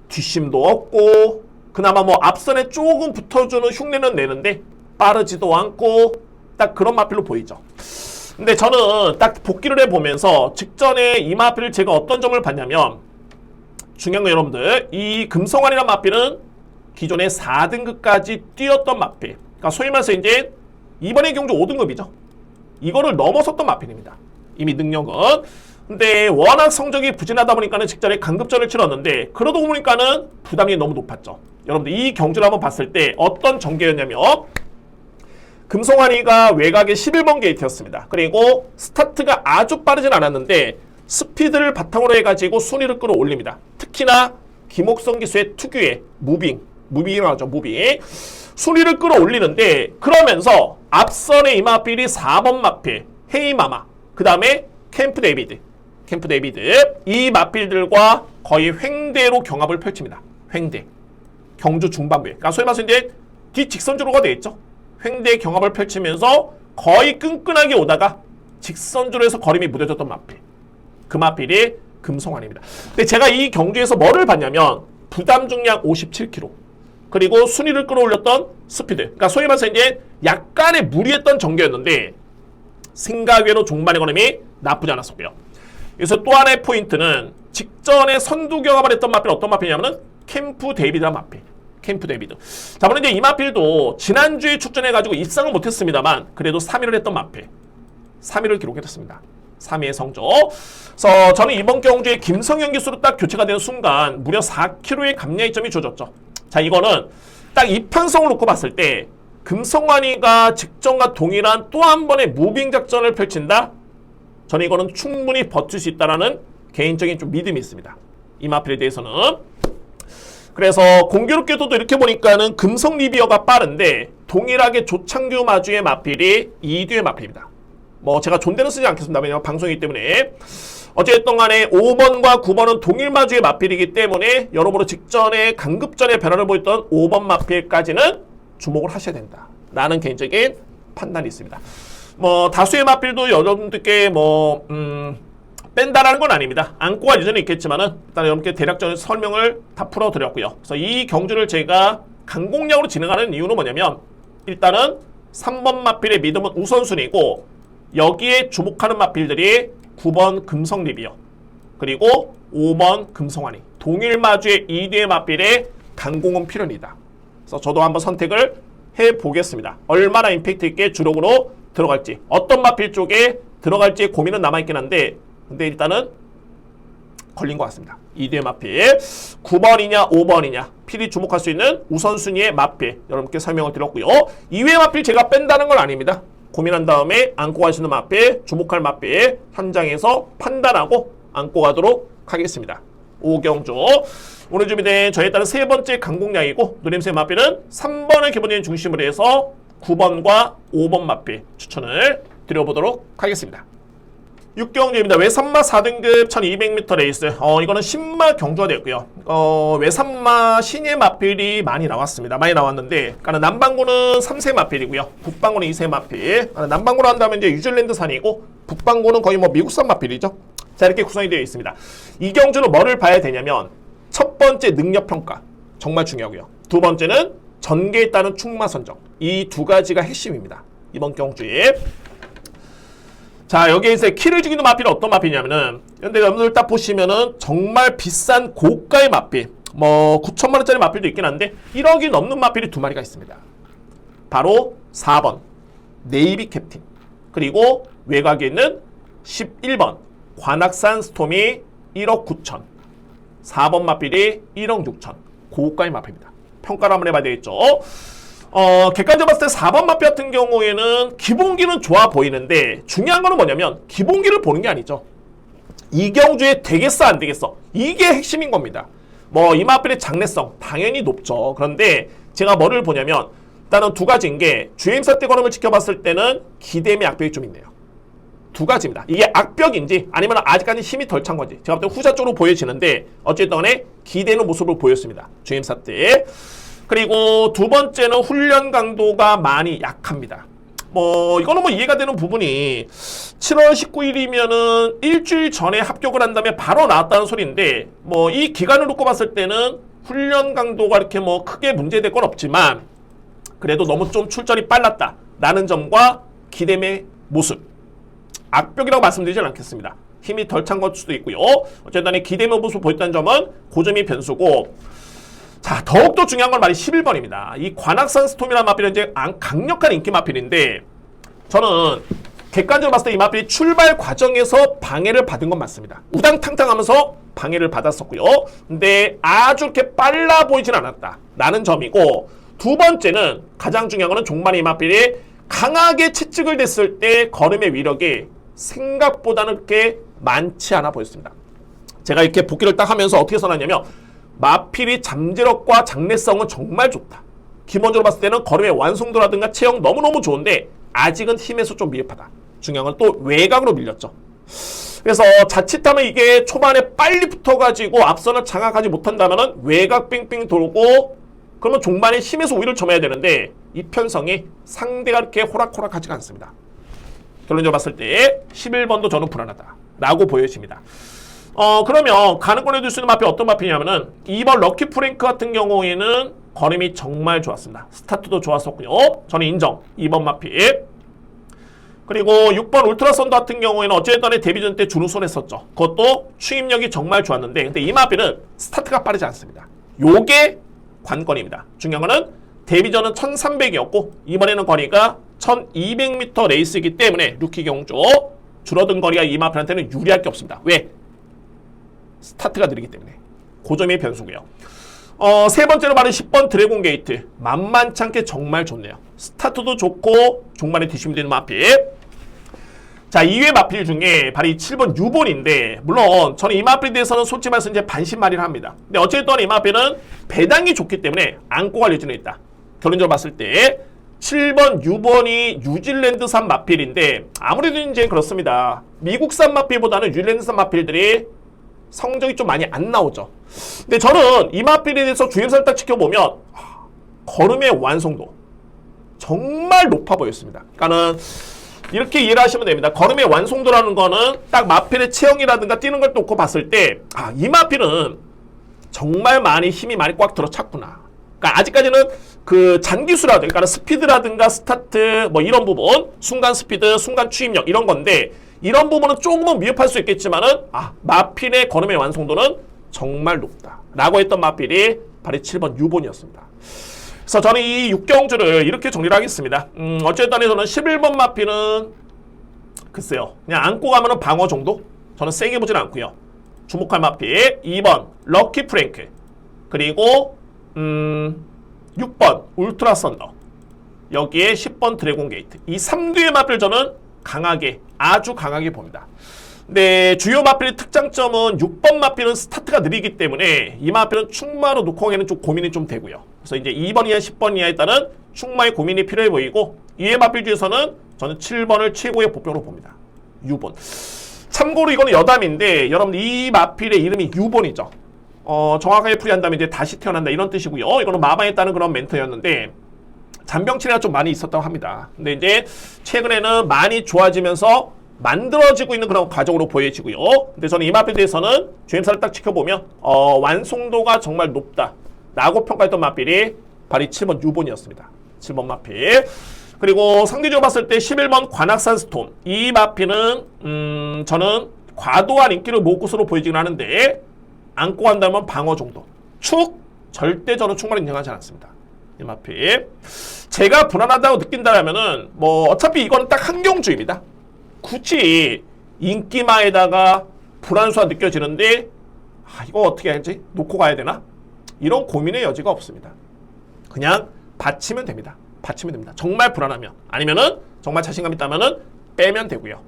뒷심도 없고 그나마 뭐 앞선에 조금 붙어주는 흉내는 내는데 빠르지도 않고 딱 그런 마필로 보이죠. 근데 저는 딱 복귀를 해보면서 직전에 이 마필을 제가 어떤 점을 봤냐면, 중요한 건 여러분들, 이 금성환이라는 마필은 기존에 4등급까지 뛰었던 마필. 그러니까 소위 말해서 이제 이번에 경주 5등급이죠. 이거를 넘어섰던 마필입니다. 이미 능력은. 근데 워낙 성적이 부진하다 보니까는 직전에 강급전을 치렀는데 그러다 보니까는 부담이 너무 높았죠. 여러분들 이 경주를 한번 봤을 때 어떤 전개였냐면, 금성환이가 외곽에 11번 게이트였습니다. 그리고 스타트가 아주 빠르진 않았는데 스피드를 바탕으로 해가지고 순위를 끌어올립니다. 특히나 김옥성 기수의 특유의 무빙이라고 하죠. 무빙. 순위를 끌어올리는데, 그러면서 앞선의 이 마필이 4번 마필 헤이마마, 그 다음에 캠프 데이비드, 이 마필들과 거의 횡대로 경합을 펼칩니다. 횡대. 경주 중반부에. 그러니까 소위 말해서 이제 뒷직선주로가 되겠죠. 횡대 경합을 펼치면서 거의 끈끈하게 오다가 직선주로 해서 걸음이 무뎌졌던 마필. 그 마필이 금성환입니다. 근데 제가 이 경주에서 뭐를 봤냐면, 부담 중량 57kg, 그리고 순위를 끌어올렸던 스피드. 그러니까 소위 말해서 이제 약간의 무리했던 전개였는데 생각외로 종반의 걸음이 나쁘지 않았었고요. 그래서 또 하나의 포인트는 직전에 선두 경합을 했던 마필, 어떤 마필이냐면은 캠프 데이비드란 마필. 캠프 데이비드. 자, 물론 이제 이 마필도 지난주에 출전해가지고 입상을 못했습니다만 그래도 3위를 했던 마필. 3위를 기록했습니다. 3위의 성적. 그래서 저는 이번 경주에 김성현 기수로 딱 교체가 되는 순간 무려 4kg의 감량의 점이 주어졌죠. 자, 이거는 딱 이편성을 놓고 봤을 때 금성환이가 직전과 동일한 또 한 번의 무빙 작전을 펼친다? 저는 이거는 충분히 버틸 수 있다라는 개인적인 좀 믿음이 있습니다. 이 마필에 대해서는. 그래서 공교롭게도 이렇게 보니까는 금성 리비어가 빠른데 동일하게 조창규 마주의 마필이 2뒤의 마필입니다. 뭐 제가 존대는 쓰지 않겠습니다. 왜냐면 방송이기 때문에. 어쨌든 간에 5번과 9번은 동일 마주의 마필이기 때문에 여러모로 직전에 강급전에 변화를 보였던 5번 마필까지는 주목을 하셔야 된다 라는 개인적인 판단이 있습니다. 뭐 다수의 마필도 여러분들께 뭐 뺀다라는 건 아닙니다. 안고가 유전이 있겠지만은 일단 여러분께 대략적인 설명을 다 풀어드렸고요. 그래서 이 경주를 제가 강공략으로 진행하는 이유는 뭐냐면 일단은 3번 마필의 믿음은 우선순위고 여기에 주목하는 마필들이 9번 금성리비어 그리고 5번 금성환이 동일 마주의 2뒤의 마필의 강공은 필연이다. 그래서 저도 한번 선택을 해보겠습니다. 얼마나 임팩트 있게 주력으로 들어갈지 어떤 마필 쪽에 들어갈지 고민은 남아있긴 한데 근데 일단은 걸린 것 같습니다. 2뒤의 마필 9번이냐 5번이냐 필히 주목할 수 있는 우선순위의 마필 여러분께 설명을 드렸고요. 2위의 마필 제가 뺀다는 건 아닙니다. 고민한 다음에 안고 가시는 마필 주목할 마필 현장에서 판단하고 안고 가도록 하겠습니다. 오경주 오늘 준비된 저에 따른 세 번째 강공략이고 노림수의 마필은 3번을 기본적인 중심으로 해서 9번과 5번 마필 추천을 드려보도록 하겠습니다. 6경주입니다. 외산마 4등급 1200m 레이스. 이거는 신마 경주가 되었고요. 외산마 신예 마필이 많이 나왔습니다. 많이 나왔는데, 남반구는 3세 마필이고요. 북반구는 2세 마필. 남반구로 한다면 이제 뉴질랜드산이고, 북반구는 거의 뭐 미국산 마필이죠. 자, 이렇게 구성이 되어 있습니다. 이 경주는 뭐를 봐야 되냐면, 첫 번째 능력평가. 정말 중요하고요. 두 번째는 전개에 따른 충마 선정. 이 두 가지가 핵심입니다. 이번 경주에. 자, 여기에서 키를 죽이는 마필은 어떤 마필이냐면은, 근데 여러분들 딱 보시면은 정말 비싼 고가의 마필, 뭐 9천만원짜리 마필도 있긴 한데 1억이 넘는 마필이 두 마리가 있습니다. 바로 4번 네이비 캡틴, 그리고 외곽에 있는 11번 관악산 스톰이 1억 9천, 4번 마필이 1억 6천. 고가의 마필입니다. 평가를 한번 해봐야 되겠죠. 객관적으로 봤을 때 4번 마필 같은 경우에는 기본기는 좋아 보이는데 중요한 거는 뭐냐면 기본기를 보는 게 아니죠. 이 경주에 되겠어 안 되겠어, 이게 핵심인 겁니다. 뭐 이 마필의 장래성 당연히 높죠. 그런데 제가 뭐를 보냐면 일단은 두 가지인 게 주행사 때 걸음을 지켜봤을 때는 기대임의 악벽이 좀 있네요. 두 가지입니다. 이게 악벽인지 아니면 아직까지 힘이 덜 찬 건지 제가 볼 때 후자 쪽으로 보여지는데 어쨌든 간에 기대는 모습을 보였습니다. 주행사 때. 그리고 두 번째는 훈련 강도가 많이 약합니다. 뭐 이거는 뭐 이해가 되는 부분이 7월 19일이면은 일주일 전에 합격을 한다면 바로 나왔다는 소리인데 뭐 이 기간을 놓고 봤을 때는 훈련 강도가 이렇게 뭐 크게 문제될 건 없지만 그래도 너무 좀 출전이 빨랐다 라는 점과 기대의 모습, 악벽이라고 말씀드리진 않겠습니다. 힘이 덜 찬 걸 수도 있고요. 어쨌든 기대의 모습을 보였다는 점은 그 점이 변수고, 자, 더욱더 중요한 건 말이 11번입니다. 이 관악산 스톰이라는 마필은 이제 강력한 인기 마필인데 저는 객관적으로 봤을 때 이 마필이 출발 과정에서 방해를 받은 건 맞습니다. 우당탕탕 하면서 방해를 받았었고요. 근데 아주 이렇게 빨라 보이진 않았다 라는 점이고, 두 번째는 가장 중요한 거는 종반의 이 마필이 강하게 채찍을 댔을 때 걸음의 위력이 생각보다는 그렇게 많지 않아 보였습니다. 제가 이렇게 복기를 딱 하면서 어떻게 써놨냐면 마필이 잠재력과 장래성은 정말 좋다. 기본적으로 봤을 때는 걸음의 완성도라든가 체형 너무너무 좋은데 아직은 힘에서 좀 미흡하다. 중요한 건 또 외곽으로 밀렸죠. 그래서 자칫하면 이게 초반에 빨리 붙어가지고 앞선을 장악하지 못한다면 외곽 빙빙 돌고 그러면 종반에 힘에서 우위를 점해야 되는데 이 편성이 상대가 이렇게 호락호락하지가 않습니다. 결론적으로 봤을 때 11번도 저는 불안하다 라고 보여집니다. 그러면 가능권에 둘 수 있는 마필 어떤 마필이냐면은 2번 럭키 프랭크 같은 경우에는 걸음이 정말 좋았습니다. 스타트도 좋았었고요. 저는 인정. 2번 마필. 그리고 6번 울트라 선더 같은 경우에는 어쨌든 데뷔전 때 준우승을 했었죠. 그것도 추임력이 정말 좋았는데 근데 이 마필은 스타트가 빠르지 않습니다. 요게 관건입니다. 중요한 거는 데뷔전은 1300이었고 이번에는 거리가 1200m 레이스이기 때문에 루키 경주 줄어든 거리가 이 마필한테는 유리할 게 없습니다. 왜? 스타트가 느리기 때문에. 그 점이 변수고요. 세 번째로 말은 10번 드래곤 게이트. 만만찮게 정말 좋네요. 스타트도 좋고 종말에 뒷심이 되는 마필. 자, 2회 마필 중에 바로 이 7번 유본인데, 물론 저는 이 마필에 대해서는 솔직히 말해서 이제 반신말이를 합니다. 근데 어쨌든 이 마필은 배당이 좋기 때문에 안고 갈 여지는 있다. 결론적으로 봤을 때 7번 유본이 뉴질랜드산 마필인데, 아무래도 이제 그렇습니다. 미국산 마필보다는 뉴질랜드산 마필들이 성적이 좀 많이 안 나오죠. 근데 저는 이 마필에 대해서 주행사를 딱 지켜보면 걸음의 완성도 정말 높아 보였습니다. 그러니까는 이렇게 이해를 하시면 됩니다. 걸음의 완성도라는 거는 딱 마필의 체형이라든가 뛰는 걸 놓고 봤을 때, 이 마필은 정말 많이 힘이 많이 꽉 들어찼구나. 그러니까 아직까지는 그 잔기수라든가, 그러니까 스피드라든가 스타트 뭐 이런 부분, 순간 스피드, 순간 추입력 이런 건데, 이런 부분은 조금은 미흡할 수 있겠지만은 마필의 걸음의 완성도는 정말 높다 라고 했던 마필이 바로 7번 유본이었습니다. 그래서 저는 이 6경주를 이렇게 정리를 하겠습니다. 어쨌든 저는 11번 마필은 글쎄요, 그냥 안고 가면은 방어 정도? 저는 세게 보진 않고요. 주목할 마필 2번 럭키 프랭크, 그리고 6번 울트라 썬더, 여기에 10번 드래곤 게이트. 이 3두의 마필 저는 강하게, 아주 강하게 봅니다. 근데 주요 마필의 특장점은 6번 마필은 스타트가 느리기 때문에 이 마필은 충마로 놓고 가기에는 좀 고민이 좀 되고요. 그래서 이제 2번 이하 10번 이하에 따른 충마의 고민이 필요해 보이고, 이의 마필 중에서는 저는 7번을 최고의 보병으로 봅니다. 유본. 참고로 이거는 여담인데, 여러분들 이 마필의 이름이 유본이죠. 정확하게 풀이한다면 이제 다시 태어난다 이런 뜻이고요. 이거는 마방에 따른 그런 멘트였는데 잔병치레가 좀 많이 있었다고 합니다. 근데 이제 최근에는 많이 좋아지면서 만들어지고 있는 그런 과정으로 보여지고요. 근데 저는 이 마필에 대해서는 주행사를 딱 지켜보면 완성도가 정말 높다 라고 평가했던 마필이 바로 7번 유본이었습니다. 7번 마필. 그리고 상대적으로 봤을 때 11번 관악산 스톰. 이 마필은 저는 과도한 인기를 모을 것으로 보이지는 않은데, 안고 간다면 방어 정도. 축 절대 저는 축만 인정하지 않습니다. 이 마필. 제가 불안하다고 느낀다면은 뭐 어차피 이거는 딱 한 경주입니다. 굳이 인기마에다가 불안수가 느껴지는데 이거 어떻게 할지 놓고 가야 되나? 이런 고민의 여지가 없습니다. 그냥 받치면 됩니다. 받치면 됩니다. 정말 불안하면, 아니면은 정말 자신감 있다면은 빼면 되고요.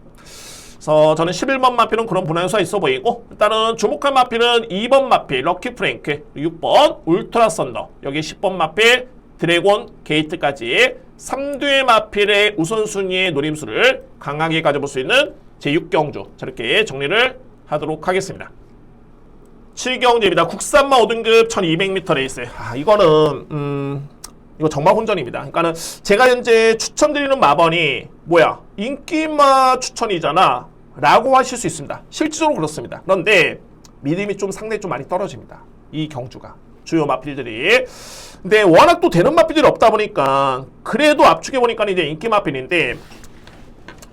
그래서 저는 11번 마필은 그런 불안수가 있어 보이고, 일단은 주목할 마필은 2번 마필 럭키 프랭크, 6번 울트라 썬더, 여기 10번 마필 드래곤 게이트까지 3두의 마필의 우선순위의 노림수를 강하게 가져볼 수 있는 제6경주, 저렇게 정리를 하도록 하겠습니다. 7경주입니다. 국산마 5등급 1200m 레이스. 이거는 이거 정말 혼전입니다. 그러니까는 제가 현재 추천드리는 마번이 뭐야? 인기마 추천이잖아 라고 하실 수 있습니다. 실질적으로 그렇습니다. 그런데 믿음이 좀 상당히 좀 많이 떨어집니다. 이 경주가. 주요 마필들이. 근데 워낙 또 되는 마필들이 없다 보니까, 그래도 압축해 보니까 이제 인기 마필인데,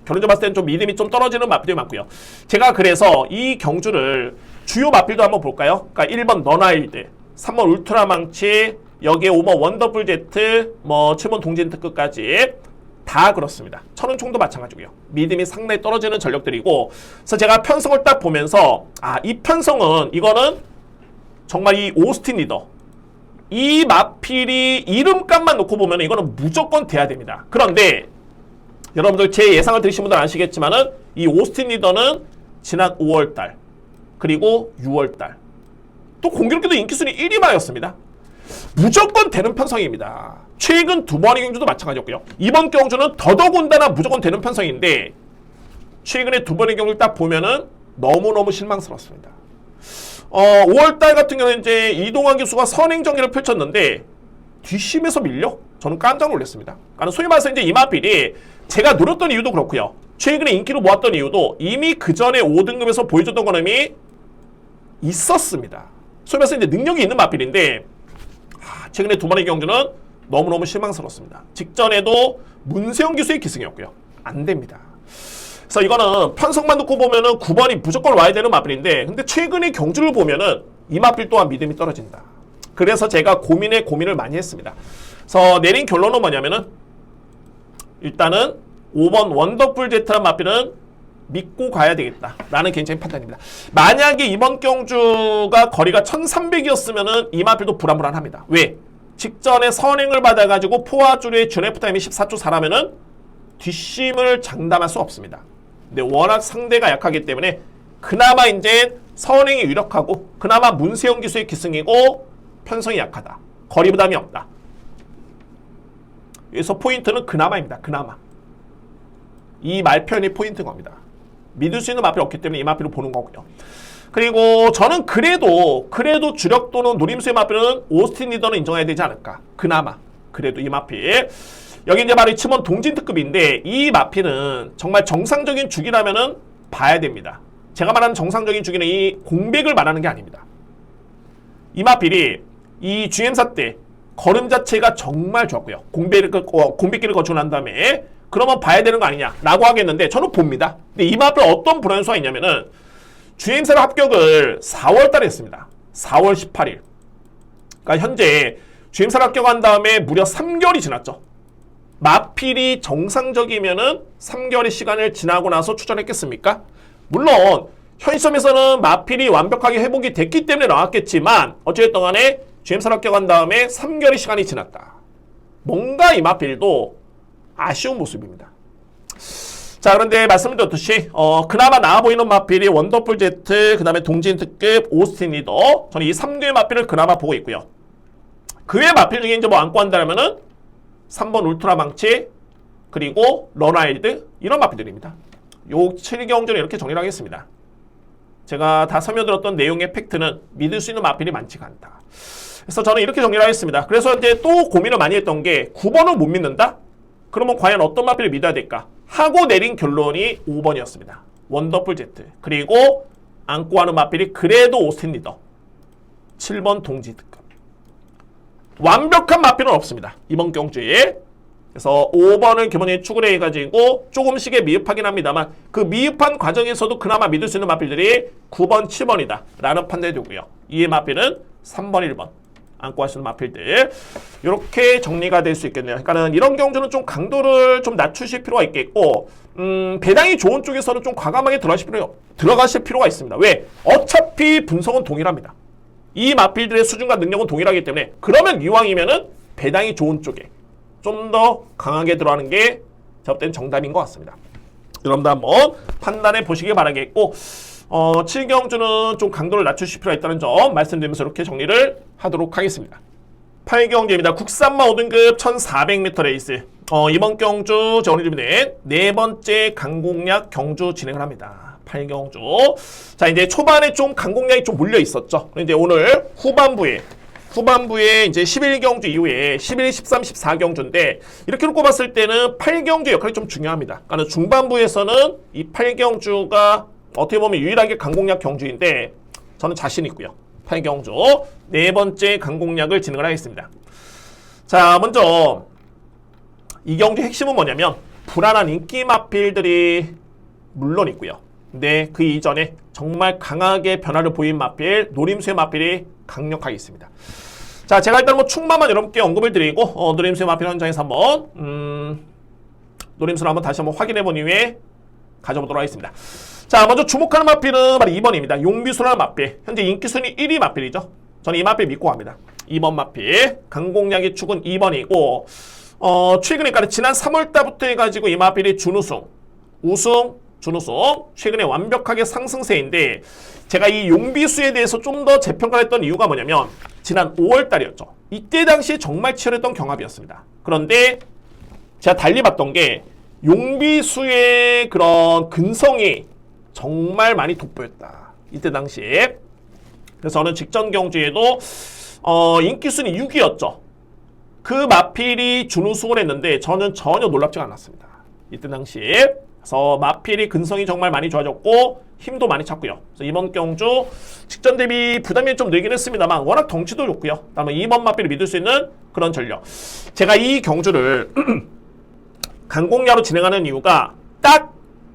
결론적으로 봤을 때는 좀 믿음이 좀 떨어지는 마필들이 많고요. 제가 그래서 이 경주를 주요 마필도 한번 볼까요? 그러니까 1번 너나일드, 3번 울트라망치, 여기에 5번 원더풀 제트, 뭐 7번 동진 특급까지 다 그렇습니다. 천은총도 마찬가지고요. 믿음이 상당히 떨어지는 전력들이고, 그래서 제가 편성을 딱 보면서 이 편성은, 이거는 정말 이 오스틴 리더, 이 마필이 이름값만 놓고 보면 이거는 무조건 돼야 됩니다. 그런데 여러분들 제 예상을 들으신 분들은 아시겠지만은 이 오스틴 리더는 지난 5월달 그리고 6월달 또 공교롭게도 인기순위 1위마였습니다. 무조건 되는 편성입니다. 최근 두 번의 경주도 마찬가지였고요. 이번 경주는 더더군다나 무조건 되는 편성인데, 최근에 두 번의 경주를 딱 보면은 너무너무 실망스럽습니다. 5월달 같은 경우는 이제 이동환 교수가 선행정리를 펼쳤는데 뒷심에서 밀려? 저는 깜짝 놀랐습니다. 그러니까 소위 말해서 이제 이 마필이 제가 노렸던 이유도 그렇고요. 최근에 인기를 모았던 이유도 이미 그 전에 5등급에서 보여줬던 거름이 있었습니다. 소위 말해서 이제 능력이 있는 마필인데, 최근에 두 번의 경주는 너무너무 실망스럽습니다. 직전에도 문세영 교수의 기승이었고요. 안 됩니다. 그래서 이거는 편성만 놓고 보면은 9번이 무조건 와야 되는 마필인데, 근데 최근의 경주를 보면은 이 마필 또한 믿음이 떨어진다. 그래서 제가 고민을 많이 했습니다. 그래서 내린 결론은 뭐냐면은 일단은 5번 원더풀 제트란 마필은 믿고 가야 되겠다 라는 개인적인 판단입니다. 만약에 이번 경주가 거리가 1300이었으면은 이 마필도 불안불안합니다. 왜? 직전에 선행을 받아가지고 포화주류의 준F 타임이 14초 4라면은 뒷심을 장담할 수 없습니다. 근데 워낙 상대가 약하기 때문에 그나마 이제 선행이 유력하고 그나마 문세영 기수의 기승이고 편성이 약하다. 거리 부담이 없다. 그래서 포인트는 그나마입니다. 그나마. 이 말편이 포인트인 겁니다. 믿을 수 있는 마필이 없기 때문에 이 마필을 보는 거고요. 그리고 저는 그래도 주력 또는 노림수의 마필은 오스틴 리더는 인정해야 되지 않을까. 그나마. 그래도 이 마필. 여기 이제 바로 칠번 동진 특급인데 이 마필은 정말 정상적인 주기라면은 봐야 됩니다. 제가 말하는 정상적인 주기는 이 공백을 말하는 게 아닙니다. 이 마필이 이 GM사 때 걸음 자체가 정말 좋았고요. 공백기를 거치고 난 다음에 그러면 봐야 되는 거 아니냐라고 하겠는데 저는 봅니다. 근데 이 마필 어떤 불안수가 있냐면은 GM사를 합격을 4월 달에 했습니다. 4월 18일. 그러니까 현재 GM사를 합격한 다음에 무려 3개월이 지났죠. 마필이 정상적이면은 3개월의 시간을 지나고 나서 추천했겠습니까? 물론 현 시점에서는 마필이 완벽하게 회복이 됐기 때문에 나왔겠지만 어쨌든 간에 GM사를 합격한 다음에 3개월의 시간이 지났다. 뭔가 이 마필도 아쉬운 모습입니다. 자, 그런데 말씀드렸듯이 그나마 나아 보이는 마필이 원더풀 제트, 그 다음에 동진 특급, 오스틴 리더. 저는 이 3개의 마필을 그나마 보고 있고요. 그 외 마필 중에 이제 뭐 안고 한다면은 3번 울트라 망치, 그리고 런와일드, 이런 마필들입니다. 요 7경주는 이렇게 정리를 하겠습니다. 제가 다 설명드렸던 내용의 팩트는 믿을 수 있는 마필이 많지가 않다. 그래서 저는 이렇게 정리를 하겠습니다. 그래서 이제 또 고민을 많이 했던 게 9번을 못 믿는다? 그러면 과연 어떤 마필을 믿어야 될까? 하고 내린 결론이 5번이었습니다. 원더풀 제트. 그리고 안고 하는 마필이 그래도 오스틴 리더. 7번 동지 특급. 완벽한 마필은 없습니다. 이번 경주에. 그래서 5번을 기본적으로 추구를 해가지고 조금씩의 미흡하긴 합니다만 그 미흡한 과정에서도 그나마 믿을 수 있는 마필들이 9번, 7번이다 라는 판단이 되고요. 이의 마필은 3번, 1번. 안고 하시는 마필들 이렇게 정리가 될 수 있겠네요. 그러니까는 이런 경주는 좀 강도를 좀 낮추실 필요가 있겠고 배당이 좋은 쪽에서는 좀 과감하게 들어가실 필요가 있습니다. 왜? 어차피 분석은 동일합니다. 이 마필들의 수준과 능력은 동일하기 때문에 그러면 이왕이면은 배당이 좋은 쪽에 좀 더 강하게 들어가는 게 제가 볼 때는 정답인 것 같습니다. 여러분들 한번 판단해 보시기 바라겠고 7경주는 좀 강도를 낮추실 필요가 있다는 점 말씀드리면서 이렇게 정리를 하도록 하겠습니다. 8경주입니다. 국산마 5등급 1400m 레이스. 이번 경주 오늘 준비된 네 번째 강공략 경주 진행을 합니다. 8경주. 자, 이제 초반에 좀 강공략이 좀 몰려 있었죠. 이제 오늘 후반부에 이제 11경주 이후에 11, 13, 14경주인데 이렇게 놓고 봤을 때는 8경주 역할이 좀 중요합니다. 그러니까 중반부에서는 이 8경주가 어떻게 보면 유일하게 강공략 경주인데 저는 자신 있고요. 8경주 네 번째 강공략을 진행을 하겠습니다. 자, 먼저 이 경주 핵심은 뭐냐면 불안한 인기 마필들이 물론 있고요. 근데 그 이전에 정말 강하게 변화를 보인 마필, 노림수의 마필이 강력하게 있습니다. 자, 제가 일단 뭐 충만만 여러분께 언급을 드리고 노림수의 마필 현장에서 한번 노림수를 한번 다시 한번 확인해 본 이후에 가져보도록 하겠습니다. 자, 먼저 주목하는 마필은 바로 2번입니다. 용비수라는 마필. 현재 인기순위 1위 마필이죠. 저는 이 마필 믿고 갑니다. 2번 마필. 강공략의 축은 2번이고 최근에 그러니까 지난 3월달부터 해가지고 이 마필이 준우승, 준우승 최근에 완벽하게 상승세인데 제가 이 용비수에 대해서 좀 더 재평가를 했던 이유가 뭐냐면 지난 5월달이었죠. 이때 당시에 정말 치열했던 경합이었습니다. 그런데 제가 달리 봤던 게 용비수의 그런 근성이 정말 많이 돋보였다. 이때 당시에. 그래서 저는 직전 경주에도 인기순위 6위였죠. 그 마필이 준우승을 했는데 저는 전혀 놀랍지가 않았습니다. 이때 당시에. 그래서 마필이 근성이 정말 많이 좋아졌고 힘도 많이 찼고요. 그래서 이번 경주 직전 대비 부담이 좀 늘긴 했습니다만 워낙 덩치도 좋고요. 다음에 2번 마필을 믿을 수 있는 그런 전력. 제가 이 경주를 강공야로 진행하는 이유가 딱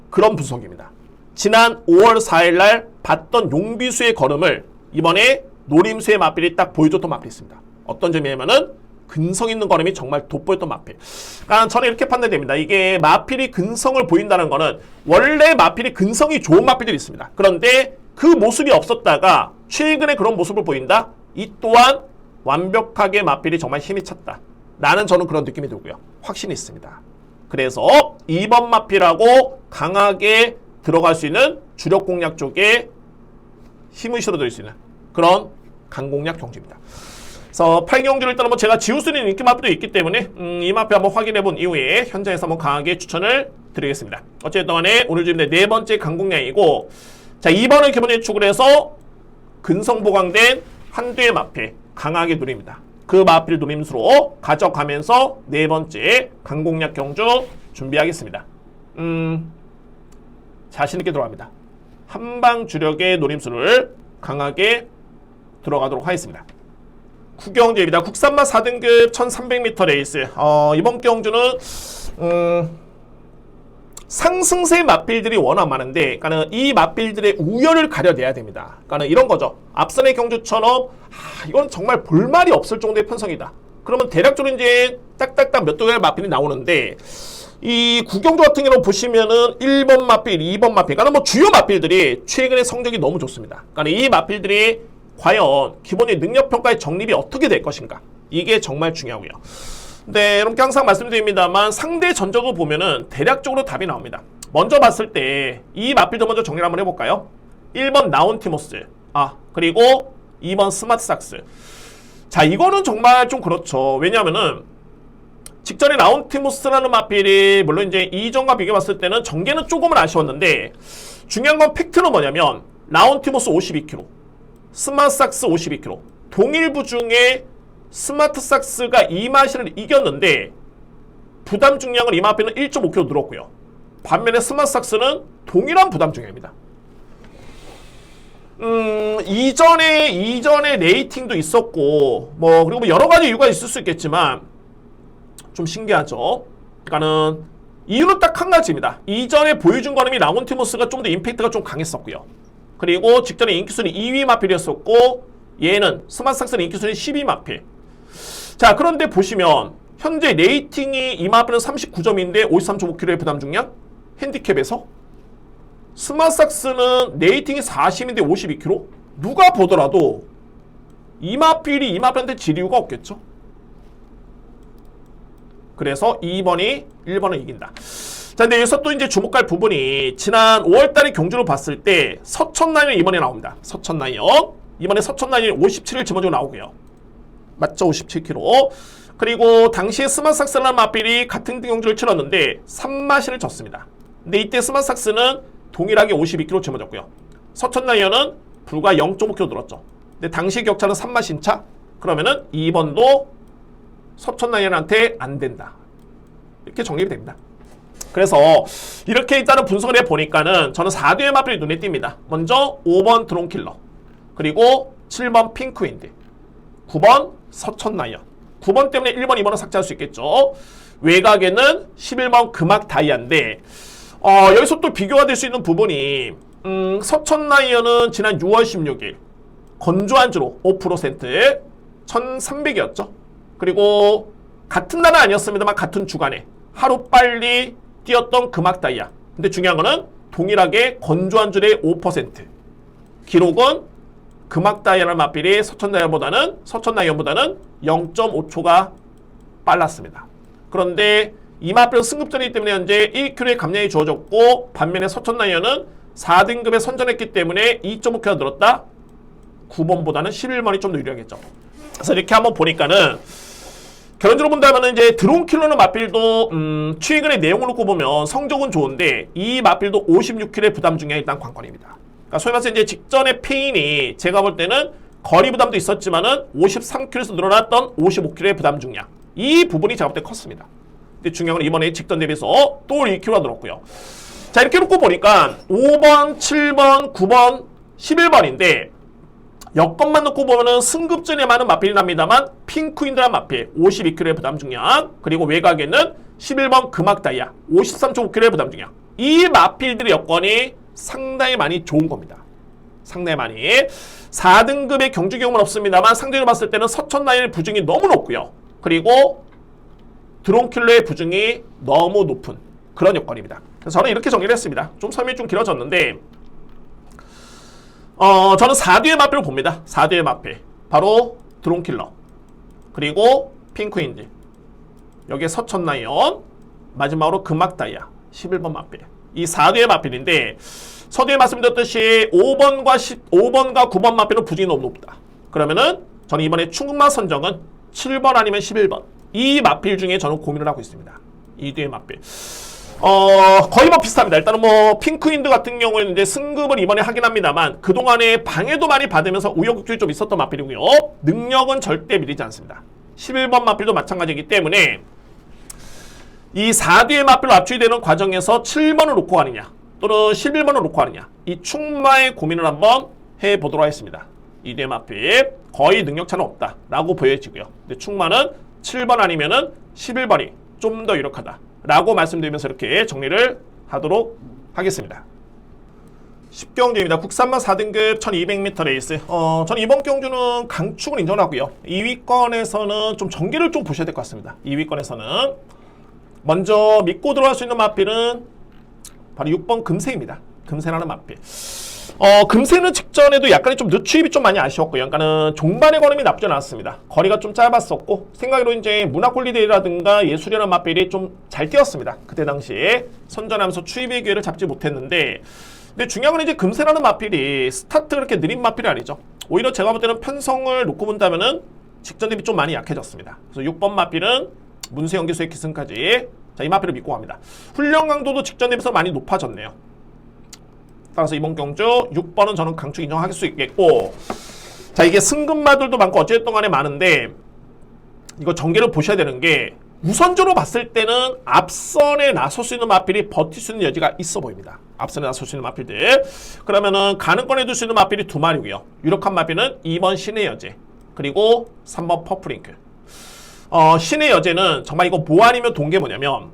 그런 분석입니다. 지난 5월 4일 날 봤던 용비수의 걸음을 이번에 노림수의 마필이 딱 보여줬던 마필이 있습니다. 어떤 점이냐면은 근성 있는 걸음이 정말 돋보였던 마필. 그러니까 저는 이렇게 판단됩니다. 이게 마필이 근성을 보인다는 거는 원래 마필이 근성이 좋은 마필들이 있습니다. 그런데 그 모습이 없었다가 최근에 그런 모습을 보인다? 이 또한 완벽하게 마필이 정말 힘이 찼다. 저는 그런 느낌이 들고요. 확신이 있습니다. 그래서 2번 마필하고 강하게 들어갈 수 있는 주력 공략 쪽에 힘을 실어드릴 수 있는 그런 강공략 경주입니다. 그래서 8경주를 일단 한번 제가 지울 수 있는 인기 마필도 있기 때문에 이 마필 한번 확인해 본 이후에 현장에서 한번 강하게 추천을 드리겠습니다. 어쨌든 간에 오늘 주입니다. 네 번째 강공략이고, 자 2번을 기본 예측을 해서 근성 보강된 한두의 마필 강하게 누립니다. 그 마필 누림수로 가져가면서 네 번째 강공략 경주 준비하겠습니다. 자신있게 들어갑니다. 한방 주력의 노림수를 강하게 들어가도록 하겠습니다. 구경주입니다. 국산마 4등급 1300m 레이스. 이번 경주는 상승세 마필들이 워낙 많은데, 그러니까 이 마필들의 우열을 가려내야 됩니다. 그러니까 이런 거죠. 앞선의 경주처럼 이건 정말 볼말이 없을 정도의 편성이다. 그러면 대략적으로 이제 딱딱딱 몇 개의 마필이 나오는데, 이 구경주 같은 경우는 보시면은 1번 마필, 2번 마필, 그러니까 뭐 주요 마필들이 최근에 성적이 너무 좋습니다. 그러니까 이 마필들이 과연 기본적인 능력평가의 정립이 어떻게 될 것인가, 이게 정말 중요하고요. 네, 여러분께 항상 말씀드립니다만 상대 전적을 보면은 대략적으로 답이 나옵니다. 먼저 봤을 때 이 마필도 먼저 정리를 한번 해볼까요? 1번 나운티모스, 그리고 2번 스마트삭스. 자, 이거는 정말 좀 그렇죠. 왜냐하면은 직전에 나운티모스라는 마필이 물론 이제 이전과 비교해봤을 때는 전개는 조금은 아쉬웠는데, 중요한 건 팩트는 뭐냐면 나운티모스 52kg, 스마트삭스 52kg, 동일부 중에 스마트삭스가 이 마실을 이겼는데 부담 중량을 이 마필은 1.5kg 늘었고요. 반면에 스마트삭스는 동일한 부담 중량입니다. 이전에 레이팅도 있었고 그리고 뭐 여러 가지 이유가 있을 수 있겠지만 좀 신기하죠. 그러니까는 이유는 딱 한 가지입니다. 이전에 보여준 거는 라운티모스가 좀 더 임팩트가 좀 강했었고요. 그리고 직전에 인기순위 2위 마필이었었고, 얘는 스마트삭스는 인기순위 12위 마필. 자, 그런데 보시면 현재 레이팅이 이 마필은 39점인데 53.5kg의 부담 중량 핸디캡에서, 스마트삭스는 레이팅이 40인데 52kg. 누가 보더라도 이 마필한테 질 이유가 없겠죠. 그래서 2번이 1번을 이긴다. 자, 근데 여기서 또 이제 주목할 부분이 지난 5월달에 경주를 봤을 때 서천라이언 이번에 나옵니다. 서천라이언. 이번에 서천라이언이 57을 짊어지고 나오고요. 맞죠? 57kg. 그리고 당시에 스마트삭스라는 마필이 같은 경주를 치렀는데 3마신을 졌습니다. 근데 이때 스마트삭스는 동일하게 52kg 짊어졌고요. 서천라이언은 불과 0.5kg 늘었죠. 근데 당시 격차는 3마신 차. 그러면은 2번도 서천라이언한테 안 된다. 이렇게 정립이 됩니다. 그래서 이렇게 일단은 분석을 해보니까는 저는 4대의 마필이 눈에 띕니다. 먼저 5번 드론킬러, 그리고 7번 핑크윈드, 9번 서천라이언. 9번 때문에 1번, 2번은 삭제할 수 있겠죠. 외곽에는 11번 금악 다이아인데, 여기서 또 비교가 될 수 있는 부분이, 서천라이언은 지난 6월 16일 건조한 주로 5% 1300이었죠. 그리고 같은 날은 아니었습니다만 같은 주간에 하루 빨리 뛰었던 금악 다이아. 근데 중요한 거는 동일하게 건조한 줄의 5%. 기록은 금악 다이아라는 마필이 서천라이언보다는 0.5초가 빨랐습니다. 그런데 이 마필은 승급전이기 때문에 현재 1kg의 감량이 주어졌고, 반면에 서천라이언은 4등급에 선전했기 때문에 2.5kg가 늘었다. 9번보다는 11번이 좀 더 유리하겠죠. 그래서 이렇게 한번 보니까는 결론적으로 본다면 이제 드론킬러는 마필도 최근의 내용을 놓고 보면 성적은 좋은데 이 마필도 56kg의 부담 중량이 일단 관건입니다. 그러니까 소위 말해서 이제 직전의 페인이 제가 볼 때는 거리 부담도 있었지만은 53kg에서 늘어났던 55kg의 부담 중량, 이 부분이 제가 볼 때 컸습니다. 근데 중요한 건 이번에 직전 대비해서 또 1kg가 늘었고요. 자, 이렇게 놓고 보니까 5번, 7번, 9번, 11번인데 여건만 놓고 보면은 승급전에 많은 마필이 납니다만 핑크윈드란 마필 52kg의 부담 중량, 그리고 외곽에는 11번 금악 다이아 53.5kg의 부담 중량, 이 마필들의 여건이 상당히 많이 좋은 겁니다. 상당히 많이. 4등급의 경주 경험은 없습니다만 상대적으로 봤을 때는 서천라이언의 부중이 너무 높고요. 그리고 드론킬러의 부중이 너무 높은 그런 여건입니다. 그래서 저는 이렇게 정리를 했습니다. 좀 설명이 좀 길어졌는데 저는 4뒤의 마필을 봅니다. 4뒤의 마필 바로 드론킬러 그리고 핑크윈드 여기에 서천라이언 마지막으로 금막다이아 11번 마필 이 4뒤의 마필인데 서두에 말씀드렸듯이 5번과 9번 마필은 부중이 너무 높다. 그러면은 저는 이번에 충마 선정은 7번 아니면 11번 이 마필 중에 저는 고민을 하고 있습니다. 이 뒤의 마필 거의 뭐 비슷합니다. 일단은 뭐 핑크윈드 같은 경우에는 이제 승급을 이번에 하긴 합니다만 그동안에 방해도 많이 받으면서 우여곡절이 좀 있었던 마필이고요. 능력은 절대 밀리지 않습니다. 11번 마필도 마찬가지이기 때문에 이 4뒤의 마필로 압축이 되는 과정에서 7번을 놓고 가느냐 또는 11번을 놓고 가느냐 이 충마의 고민을 한번 해보도록 하겠습니다. 2뒤의 마필 거의 능력차는 없다 라고 보여지고요. 근데 충마는 7번 아니면은 11번이 좀 더 유력하다 라고 말씀드리면서 이렇게 정리를 하도록 하겠습니다. 10경주입니다. 국산만 4등급 1200m 레이스. 저는 이번 경주는 강축을 인정하고요. 2위권에서는 좀 전개를 좀 보셔야 될 것 같습니다. 2위권에서는 먼저 믿고 들어갈 수 있는 마필은 바로 6번 금세입니다. 금세라는 마필. 금세는 직전에도 약간의 좀 늦추입이 좀 많이 아쉬웠고요. 약간은 종반의 걸음이 나쁘지 않았습니다. 거리가 좀 짧았었고 생각으로 이제 문화콜리데이라든가 예술이라는 마필이 좀 잘 뛰었습니다. 그때 당시에 선전하면서 추입의 기회를 잡지 못했는데 근데 중요한 건 이제 금세라는 마필이 스타트가 그렇게 느린 마필이 아니죠. 오히려 제가 볼 때는 편성을 놓고 본다면은 직전 대비 좀 많이 약해졌습니다. 그래서 6번 마필은 문세 연기수의 기승까지 자, 이 마필을 믿고 갑니다. 훈련 강도도 직전 대비해서 많이 높아졌네요. 따라서 이번 경주 6번은 저는 강축 인정할 수 있겠고 자 이게 승급마들도 많고 어쨌든 간에 많은데 이거 전개를 보셔야 되는 게 우선적으로 봤을 때는 앞선에 나설 수 있는 마필이 버틸 수 있는 여지가 있어 보입니다. 앞선에 나설 수 있는 마필들 그러면은 가능권에 둘 수 있는 마필이 2마리고요. 유력한 마필은 2번 신의 여제 그리고 3번 퍼플링크 신의 여제는 정말 이거 뭐 아니면 동계 뭐냐면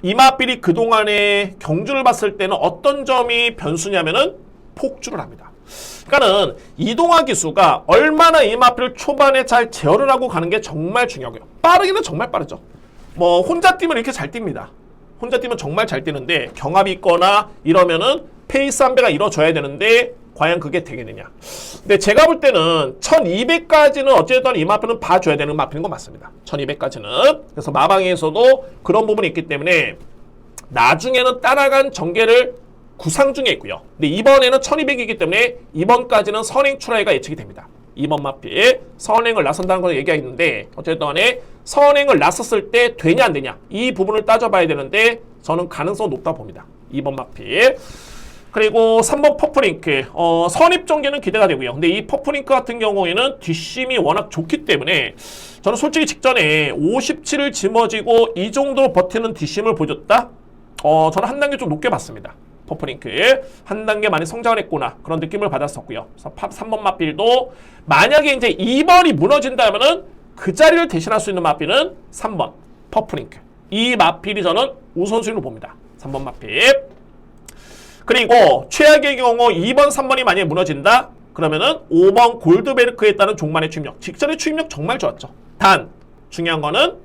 이 마필이 그동안의 경주를 봤을 때는 어떤 점이 변수냐면은 폭주를 합니다. 그러니까는 이동화 기수가 얼마나 이 마필을 초반에 잘 제어를 하고 가는 게 정말 중요하고요. 빠르기는 정말 빠르죠. 뭐 혼자 뛰면 이렇게 잘 뜁니다. 혼자 뛰면 정말 잘 뛰는데 경합이 있거나 이러면은 페이스 한 배가 이뤄져야 되는데 과연 그게 되겠느냐. 근데 제가 볼 때는 1200까지는 어쨌든 이 마필은 봐줘야 되는 마필인 건 맞습니다. 1200까지는. 그래서 마방에서도 그런 부분이 있기 때문에 나중에는 따라간 전개를 구상 중에 있고요. 근데 이번에는 1200이기 때문에 이번까지는 선행 출하가 예측이 됩니다. 이번 마필 선행을 나선다는 걸 얘기가 있는데 어쨌든 간에 선행을 나섰을 때 되냐 안 되냐 이 부분을 따져봐야 되는데 저는 가능성 높다 봅니다. 2번 마필 그리고 3번 퍼플링크 선입 전개는 기대가 되고요. 근데 이 퍼플링크 같은 경우에는 뒷심이 워낙 좋기 때문에 저는 솔직히 직전에 57을 짊어지고 이 정도로 버티는 뒷심을 보여줬다? 저는 한 단계 좀 높게 봤습니다. 퍼플링크 한 단계 많이 성장을 했구나 그런 느낌을 받았었고요. 그래서 3번 마필도 만약에 이제 2번이 무너진다면은 그 자리를 대신할 수 있는 마필은 3번 퍼플링크 이 마필이 저는 우선순위로 봅니다. 3번 마필 그리고 최악의 경우 2번 3번이 만약에 무너진다 그러면은 5번 골드베르크에 따른 종만의 추입력 직전의 추입력 정말 좋았죠. 단 중요한 거는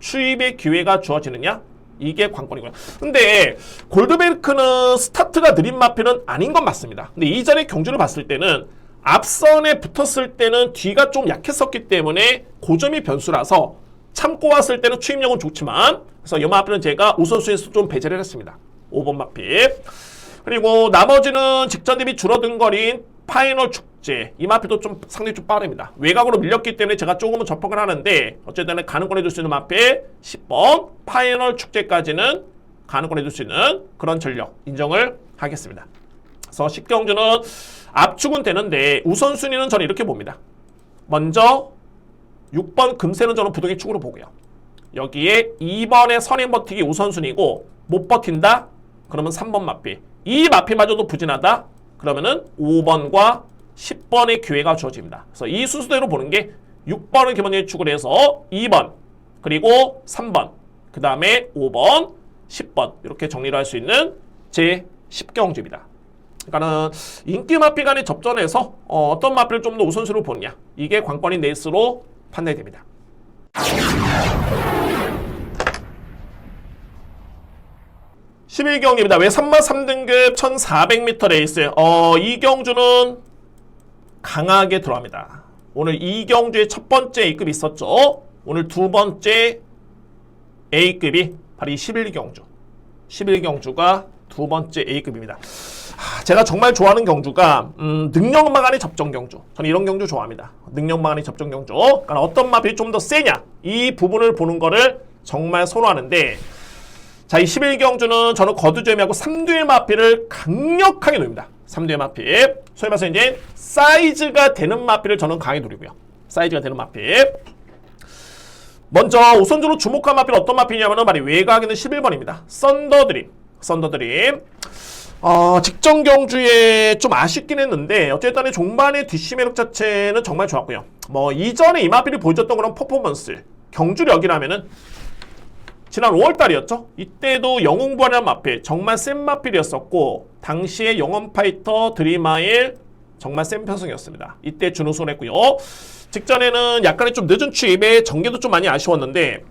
추입의 기회가 주어지느냐 이게 관건이고요. 근데 골드베르크는 스타트가 느린 마필은 아닌 건 맞습니다. 근데 이전에 경주를 봤을 때는 앞선에 붙었을 때는 뒤가 좀 약했었기 때문에 고점이 변수라서 참고 왔을 때는 추입력은 좋지만 그래서 이 마필은 제가 우선순위에서 좀 배제를 했습니다. 5번 마필 그리고 나머지는 직전 대비 줄어든 거리인 파이널 축제 이 마필도 좀 상당히 좀 빠릅니다. 외곽으로 밀렸기 때문에 제가 조금은 접근을 하는데 어쨌든 가능권 해줄 수 있는 마필 10번 파이널 축제까지는 가능권 해줄 수 있는 그런 전력 인정을 하겠습니다. 그래서 10경주는 압축은 되는데 우선순위는 저는 이렇게 봅니다. 먼저 6번 금세는 저는 부동의 축으로 보고요. 여기에 2번의 선행 버티기 우선순위고 못 버틴다? 그러면 3번 마필 이 마필마저도 부진하다? 그러면은 5번과 10번의 기회가 주어집니다. 그래서 이 순서대로 보는 게 6번을 기본적으로 축을 해서 2번 그리고 3번 그 다음에 5번 10번 이렇게 정리를 할 수 있는 제 10경주입니다. 그러니까는 인기 마필 간의 접전에서 어떤 마필을 좀 더 우선순위로 보느냐 이게 관건인 레이스로 판단이 됩니다. (11경기입니다) 왜 3마 3등급 1400m 레이스. 이 경주는 강하게 들어갑니다. 오늘 이 경주에 첫 번째 A급이 있었죠. 오늘 두 번째 A급이 바로 이 11경주. 11경주가 두 번째 A급입니다. 제가 정말 좋아하는 경주가 능력마간의 접전 경주. 저는 이런 경주 좋아합니다. 능력마간의 접전 경주. 그러니까 어떤 마필이 좀 더 세냐, 이 부분을 보는 거를 정말 선호하는데, 자, 이 11경주는 저는 거두절미하고 3두의 마필을 강력하게 노립니다. 3두의 마필. 소위 말해서 이제 사이즈가 되는 마필을 저는 강하게 노리고요. 사이즈가 되는 마필. 먼저 우선적으로 주목한 마필은 어떤 마필이냐면은 바로 외곽에는 11번입니다. 썬더드림. 썬더드림. 직전 경주에 좀 아쉽긴 했는데 어쨌든 종반의 뒷시 매력 자체는 정말 좋았고요. 뭐 이전에 이 마필이 보여줬던 그런 퍼포먼스, 경주력이라면은 지난 5월달이었죠. 이때도 영웅부활이라는 마필, 정말 센 마필이었었고 당시에 영원파이터 드림마일 정말 센 편성이었습니다. 이때 준우승을 했고요. 직전에는 약간의 좀 늦은 추입에 전개도 좀 많이 아쉬웠는데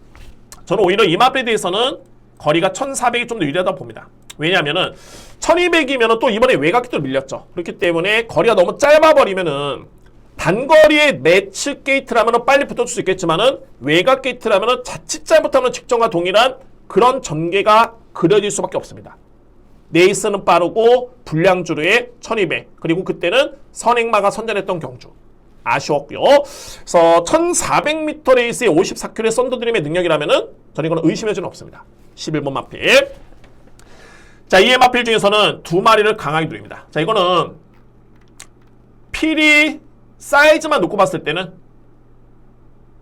저는 오히려 이 마필에 대해서는 거리가 1400이 좀 더 유리하다고 봅니다. 왜냐하면은 1200이면 또 이번에 외곽기도 밀렸죠. 그렇기 때문에 거리가 너무 짧아버리면은 단거리의 매치 게이트라면 빨리 붙어줄 수 있겠지만은 외곽 게이트라면 자칫 잘못하면 직전과 동일한 그런 전개가 그려질 수밖에 없습니다. 레이스는 빠르고 불량주로의 1200, 그리고 그때는 선행마가 선전했던 경주. 아쉬웠고요. 그래서 1400m 레이스의 54킬의 썬더드림의 능력이라면은 저는 이거는 의심할 수는 없습니다. 11번 마필. 자, 이의 마필 중에서는 두 마리를 강하게 누립니다. 자, 이거는 필이 사이즈만 놓고 봤을 때는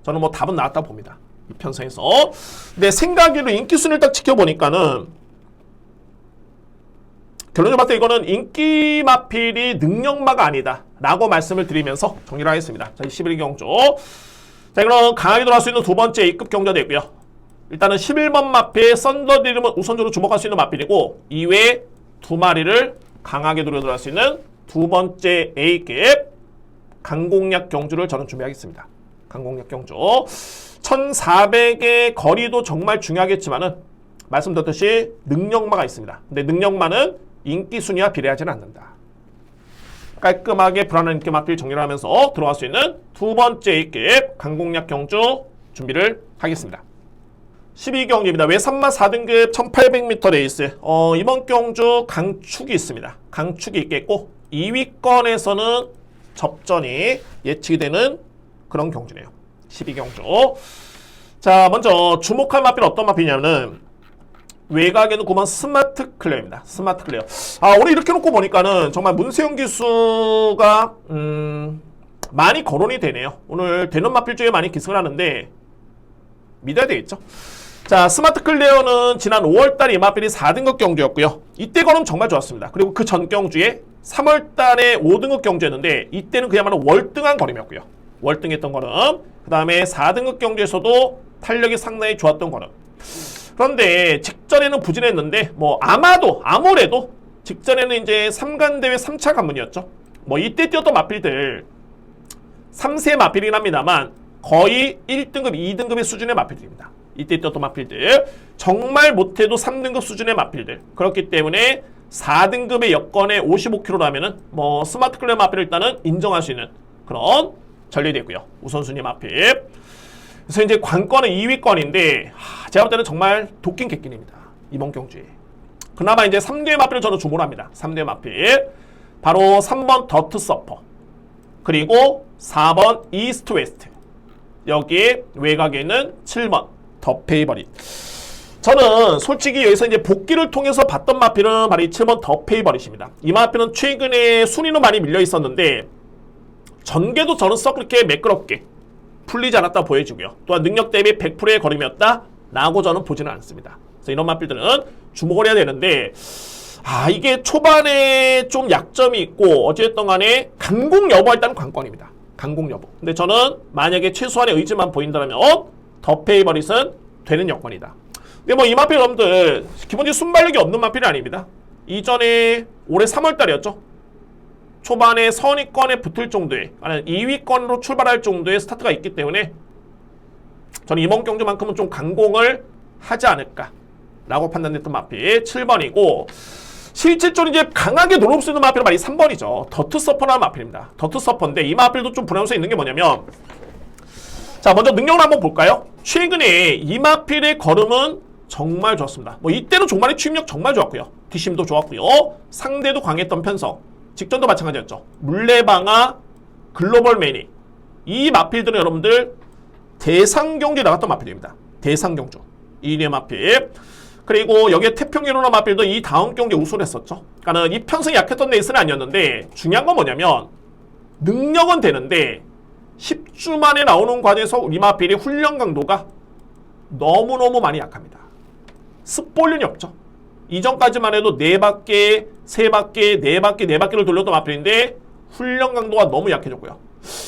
저는 뭐 답은 나왔다고 봅니다. 이 편성에서. 근데 생각으로 인기 순위를 딱 지켜보니까는 결론적으로 봤을 때 이거는 인기 마필이 능력마가 아니다 라고 말씀을 드리면서 정리를 하겠습니다. 자, 11경주. 자, 이거는 강하게 들어갈 수 있는 두 번째 A급 경주가 되고요. 일단은 11번 마필 썬더드림은 우선적으로 주목할 수 있는 마필이고, 이외에 두 마리를 강하게 들어갈 수 있는 두 번째 A급 강공략 경주를 저는 준비하겠습니다. 강공략 경주. 1400의 거리도 정말 중요하겠지만은 말씀드렸듯이 능력마가 있습니다. 근데 능력마는 인기 순위와 비례하지는 않는다. 깔끔하게 불안한 인기 마필 정리를 하면서 들어갈 수 있는 두 번째 A급 강공략 경주 준비를 하겠습니다. 12경기입니다. 왜 3마 4등급 1800m 레이스. 이번 경주 강축이 있습니다. 강축이 있겠고 2위권에서는 접전이 예측이 되는 그런 경주네요. 12경주. 자, 먼저 주목할 마필은 어떤 마필이냐면은 외곽에는 9번 스마트 클레어입니다. 스마트 클레어. 오늘 이렇게 놓고 보니까는 정말 문세영 기수가 많이 거론이 되네요. 오늘 되는 마필 중에 많이 기승을 하는데 믿어야 되겠죠. 자, 스마트 클레어는 지난 5월달에 이 마필이 4등급 경주였고요. 이때 거는 정말 좋았습니다. 그리고 그 전 경주에 3월달에 5등급 경주였는데 이때는 그야말로 월등한 걸음이었고요. 월등했던 걸음. 그 다음에 4등급 경주에서도 탄력이 상당히 좋았던 걸음. 그런데 직전에는 부진했는데 아무래도 직전에는 이제 3간대회 3차 관문이었죠. 이때 뛰었던 마필들 3세 마필이긴 합니다만 거의 1등급, 2등급의 수준의 마필들입니다. 이때 뛰었던 마필들 정말 못해도 3등급 수준의 마필들. 그렇기 때문에 4등급의 여건에 55kg라면은 스마트 클레어 마필을 일단은 인정할 수 있는 그런 전례도 있고요. 우선순위 마필. 그래서 이제 관건은 2위권인데 제가 볼 때는 정말 도끼인 객긴입니다. 이번 경주에. 그나마 이제 3대의 마필을 저는 주목을 합니다. 3대의 마필. 바로 3번 더트 서퍼. 그리고 4번 이스트 웨스트. 여기에 외곽에 있는 7번 더 페이버릿. 저는 솔직히 여기서 이제 복귀를 통해서 봤던 마필은 바로 이 7번 더 페이버릿입니다. 이 마필은 최근에 순위는 많이 밀려 있었는데 전개도 저는 썩 그렇게 매끄럽게 풀리지 않았다 보여지고요. 또한 능력 대비 100%의 걸음이었다 라고 저는 보지는 않습니다. 그래서 이런 마필들은 주목을 해야 되는데 이게 초반에 좀 약점이 있고 어쨌든 간에 강공 여부가 일단 관건입니다. 강공 여부. 근데 저는 만약에 최소한의 의지만 보인다면 더 페이버릿은 되는 여건이다. 근데 이 마필 여러분들 기본적으로 순발력이 없는 마필이 아닙니다. 이전에 올해 3월달이었죠. 초반에 선위권에 붙을 정도의 2위권으로 출발할 정도의 스타트가 있기 때문에 저는 이번 경주만큼은 좀 강공을 하지 않을까라고 판단됐던 마필 7번이고, 실질적으로 이제 강하게 놀아볼 수 있는 마필은 말이 3번이죠. 더트 서퍼라는 마필입니다. 더트 서퍼인데 이 마필도 좀 불안할 있는 게 뭐냐면, 자, 먼저 능력을 한번 볼까요? 최근에 이 마필의 걸음은 정말 좋았습니다. 뭐 이때는 종말의 추임력 정말 좋았고요. 뒷심도 좋았고요. 상대도 강했던 편성. 직전도 마찬가지였죠. 물레방아, 글로벌 매니. 이 마필들은 여러분들 대상경주에 나갔던 마필입니다. 대상경주. 이인의 마필. 그리고 여기에 태평일로나 마필도 이 다음 경기에 우승을 했었죠. 그러니까 이 편성이 약했던 레이스는 아니었는데, 중요한 건 뭐냐면 능력은 되는데 10주 만에 나오는 과정에서 이 마필의 훈련 강도가 너무너무 많이 약합니다. 습볼륜이 없죠. 이전까지만 해도 4바퀴, 3바퀴, 4바퀴, 4바퀴를 돌렸던 마필인데 훈련 강도가 너무 약해졌고요.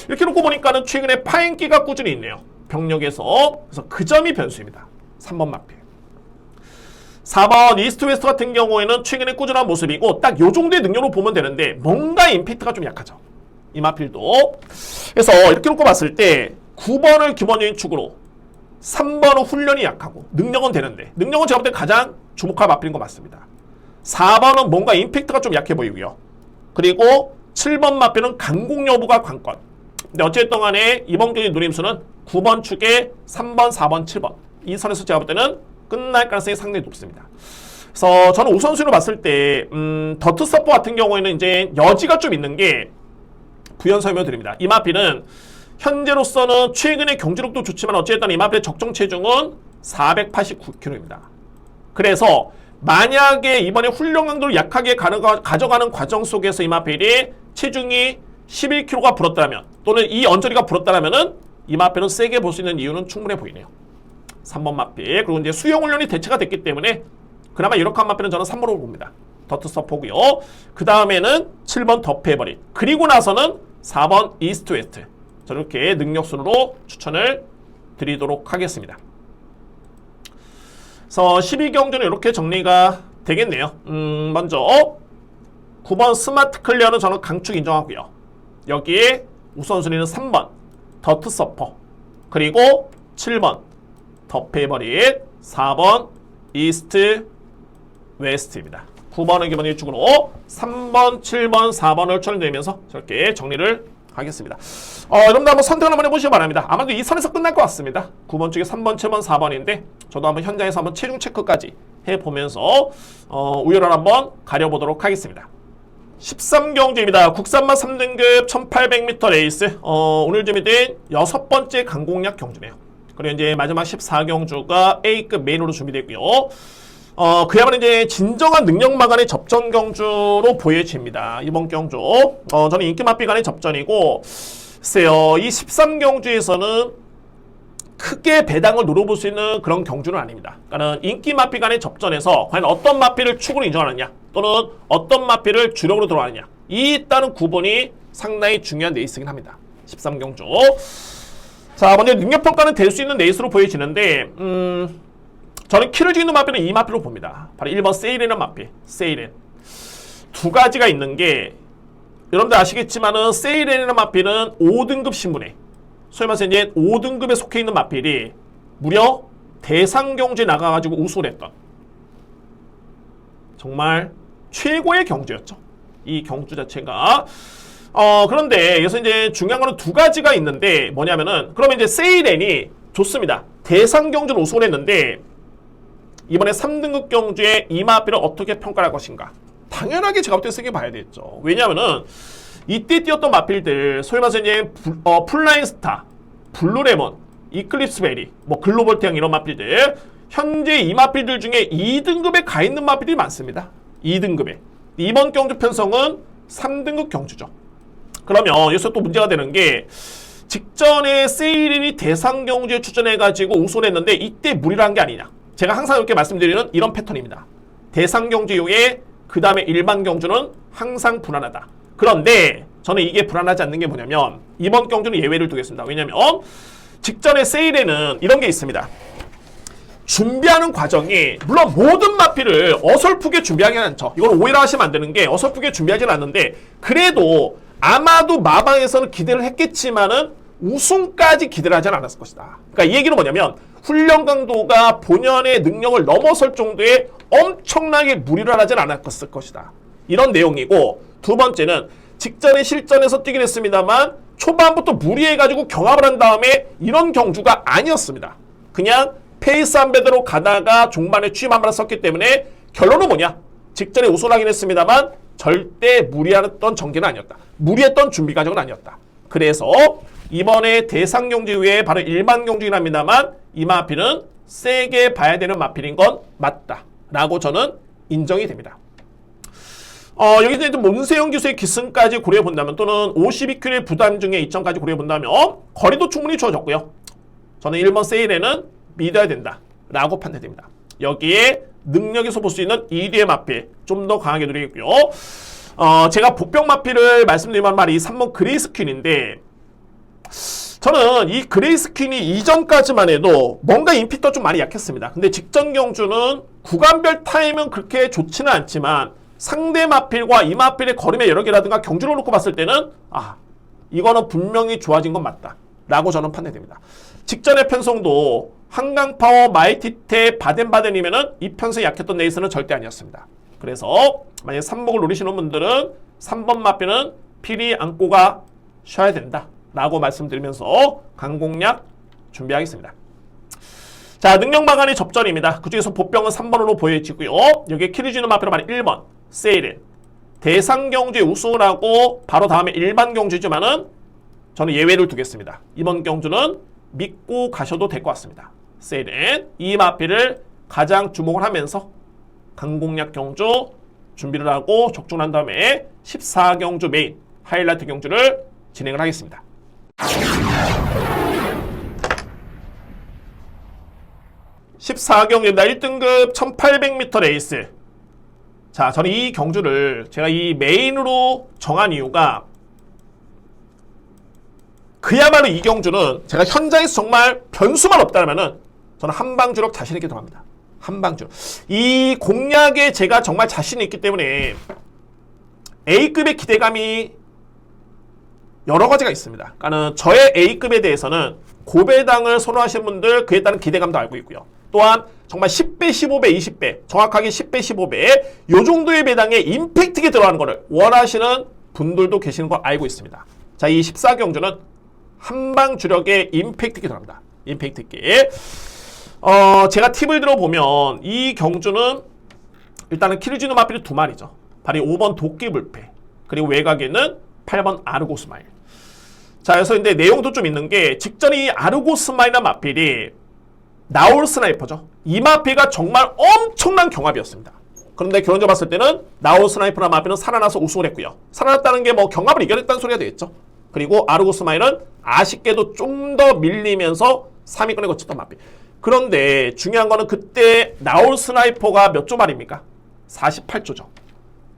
이렇게 놓고 보니까는 최근에 파행기가 꾸준히 있네요. 병력에서. 그래서 그 점이 변수입니다. 3번 마필. 4번 이스트 웨스트 같은 경우에는 최근에 꾸준한 모습이고, 딱 요 정도의 능력으로 보면 되는데 뭔가 임팩트가 좀 약하죠. 이 마필도. 그래서 이렇게 놓고 봤을 때 9번을 기본적인 축으로, 3번은 훈련이 약하고 능력은 되는데, 능력은 제가 볼 때 가장 주목할 마필인 거 맞습니다. 4번은 뭔가 임팩트가 좀 약해 보이고요. 그리고 7번 마필은 강공 여부가 관건. 근데 어쨌든 간에 이번 경기 누림수는 9번 축에 3번, 4번, 7번. 이 선에서 제가 볼 때는 끝날 가능성이 상당히 높습니다. 그래서 저는 우선순위로 봤을 때 더트 서퍼 같은 경우에는 이제 여지가 좀 있는 게, 부연 설명드립니다. 이 마필은 현재로서는 최근의 경주력도 좋지만 어쨌든 이 마필의 적정 체중은 489kg입니다. 그래서 만약에 이번에 훈련 강도를 약하게 가져가는 과정 속에서 이 마필이 체중이 11kg가 불었다면, 또는 이 언저리가 불었다면 이 마필은 세게 볼 수 있는 이유는 충분해 보이네요. 3번 마필. 그리고 이제 수영 훈련이 대체가 됐기 때문에 그나마 이렇게 한 마필은 저는 3번으로 봅니다. 더트 서포고요. 그 다음에는 7번 더페버리. 그리고 나서는 4번 이스트 웨스트. 저렇게 능력순으로 추천을 드리도록 하겠습니다. 그래서 12경주는 이렇게 정리가 되겠네요. 먼저 9번 스마트 클리어는 저는 강축 인정하고요. 여기에 우선순위는 3번 더트 서퍼, 그리고 7번 더페버릿, 4번 이스트 웨스트입니다. 9번은 기본 1축으로 3번, 7번, 4번을 추천드리면서 저렇게 정리를 하겠습니다. 여러분들 한번 선택을 한번 해보시기 바랍니다. 아마도 이 선에서 끝날 것 같습니다. 9번 쪽에 3번, 7번, 4번인데 저도 한번 현장에서 한번 체중 체크까지 해보면서 우열을 한번 가려보도록 하겠습니다. 13경주입니다. 국산마 3등급 1800m 레이스. 오늘 준비된 6번째 강공략 경주네요. 그리고 이제 마지막 14경주가 A급 메인으로 준비되고요. 그야말로 이제 진정한 능력마간의 접전 경주로 보여집니다. 이번 경주. 저는 인기마필 간의 접전이고, 글쎄요, 이 13경주에서는 크게 배당을 노려볼 수 있는 그런 경주는 아닙니다. 그러니까 인기마필 간의 접전에서 과연 어떤 마필을 축으로 인정하느냐, 또는 어떤 마필을 주력으로 들어가느냐, 이 따른 구분이 상당히 중요한 레이스이긴 합니다. 13경주. 자, 먼저 능력평가는 될 수 있는 레이스로 보여지는데, 저는 키를 죽이는 마필은 이 마필로 봅니다. 바로 1번 세이렌이라는 마필. 세이렌. 두 가지가 있는 게, 여러분들 아시겠지만은 세이렌이라는 마필은 5등급 신분에, 소위 말해서 이제 5등급에 속해 있는 마필이 무려 대상경주에 나가가지고 우승을 했던 정말 최고의 경주였죠. 이 경주 자체가. 그런데 여기서 이제 중요한 거는 두 가지가 있는데 뭐냐면은, 그러면 이제 세이렌이 좋습니다. 대상경주는 우승을 했는데 이번에 3등급 경주에 이 마필을 어떻게 평가할 것인가? 당연하게 제가 볼 때 세게 봐야 되겠죠. 왜냐면은 이때 뛰었던 마필들, 소위 말해서 이제 플라잉 스타, 블루레몬, 이클립스 베리, 뭐 글로벌 태양 이런 마필들, 현재 이 마필들 중에 2등급에 가 있는 마필이 많습니다. 2등급에. 이번 경주 편성은 3등급 경주죠. 그러면 여기서 또 문제가 되는 게, 직전에 세이린이 대상 경주에 출전해가지고 우승을 했는데 이때 무리를 한 게 아니냐. 제가 항상 이렇게 말씀드리는 이런 패턴입니다. 대상 경주 이후에 그 다음에 일반 경주는 항상 불안하다. 그런데 저는 이게 불안하지 않는 게 뭐냐면, 이번 경주는 예외를 두겠습니다. 왜냐면 직전에 세일에는 이런 게 있습니다. 준비하는 과정이, 물론 모든 마필을 어설프게 준비하지 않죠. 이걸 오해를 하시면 안 되는 게, 어설프게 준비하지는 않는데 그래도 아마도 마방에서는 기대를 했겠지만은 우승까지 기대를 하지 않았을 것이다. 그러니까 이 얘기는 뭐냐면 훈련 강도가 본연의 능력을 넘어설 정도의 엄청나게 무리를 하진 않았을 것이다. 이런 내용이고, 두 번째는 직전에 실전에서 뛰긴 했습니다만 초반부터 무리해가지고 경합을 한 다음에 이런 경주가 아니었습니다. 그냥 페이스 한 배대로 가다가 종반에 취임 한 번 썼기 때문에 결론은 뭐냐? 직전에 우승하긴 했습니다만 절대 무리했던 전개는 아니었다. 무리했던 준비 과정은 아니었다. 그래서 이번에 대상 경주 외에 바로 일반 경주긴 합니다만 이 마필은 세게 봐야 되는 마필인 건 맞다 라고 저는 인정이 됩니다. 여기서 이제 문세영 기수의 기승까지 고려해 본다면, 또는 52kg의 부담 중에 2점까지 고려해 본다면 거리도 충분히 주어졌고요. 저는 1번 세일에는 믿어야 된다 라고 판단됩니다. 여기에 능력에서 볼 수 있는 2D의 마필 좀 더 강하게 누리겠고요. 제가 복병 마필을 말씀드리면 말이 3번 그레이스 퀸인데, 저는 이 그레이스 퀸이 이전까지만 해도 뭔가 임팩트가 좀 많이 약했습니다. 근데 직전 경주는 구간별 타임은 그렇게 좋지는 않지만 상대 마필과 이 마필의 거림의 여러 개라든가 경주를 놓고 봤을 때는 이거는 분명히 좋아진 건 맞다 라고 저는 판단됩니다. 직전의 편성도 한강파워, 마이티테, 바덴바덴이면은 이 편성이 약했던 레이스는 절대 아니었습니다. 그래서 만약 3목을 노리시는 분들은 3번 마필은 필히 안고 가셔야 된다 라고 말씀드리면서 강공략 준비하겠습니다. 자, 능력 마간의 접전입니다. 그 중에서 보병은 3번으로 보여지고요. 여기에 키리지노 마필은 바로 1번 세일은 대상 경주에 우승을 하고 바로 다음에 일반 경주지만은 저는 예외를 두겠습니다. 이번 경주는 믿고 가셔도 될 것 같습니다. 세일은 이 마필을 가장 주목을 하면서 강공략 경주 준비를 하고 적중한 다음에 14경주 메인 하이라이트 경주를 진행을 하겠습니다. 14경주입니다. 1등급 1800m 레이스. 자, 저는 이 경주를 제가 이 메인으로 정한 이유가, 그야말로 이 경주는 제가 현장에서 정말 변수만 없다면은 저는 한방주력 자신있게 들어갑니다. 한방주력. 이 공략에 제가 정말 자신이 있기 때문에 A급의 기대감이 여러 가지가 있습니다. 그러니까 저의 A급에 대해서는 고배당을 선호하시는 분들 그에 따른 기대감도 알고 있고요. 또한 정말 10배, 15배, 20배, 정확하게 10배, 15배 요 정도의 배당에 임팩트가 들어가는 거를 원하시는 분들도 계시는 거 알고 있습니다. 자, 이 14경주는 한방 주력에 임팩트 있게 들어갑니다. 임팩트 있게. 제가 팁을 들어보면 이 경주는 일단은 키르지노 마필이 두 마리죠. 바로 5번 도끼불패, 그리고 외곽에는 8번 아르고스마일. 자, 그래서 근데 내용도 좀 있는 게, 직전에 이 아르고스마일이라는 마필이 나올 스나이퍼죠. 이 마필가 정말 엄청난 경합이었습니다. 그런데 결론적으로 봤을 때는 나올 스나이퍼라는 마필은 살아나서 우승을 했고요. 살아났다는 게 뭐 경합을 이겨냈다는 소리가 되겠죠. 그리고 아르고스마일은 아쉽게도 좀 더 밀리면서 3위권에 거쳤던 마필. 그런데 중요한 거는 그때 나올 스나이퍼가 몇 조 말입니까? 48조죠.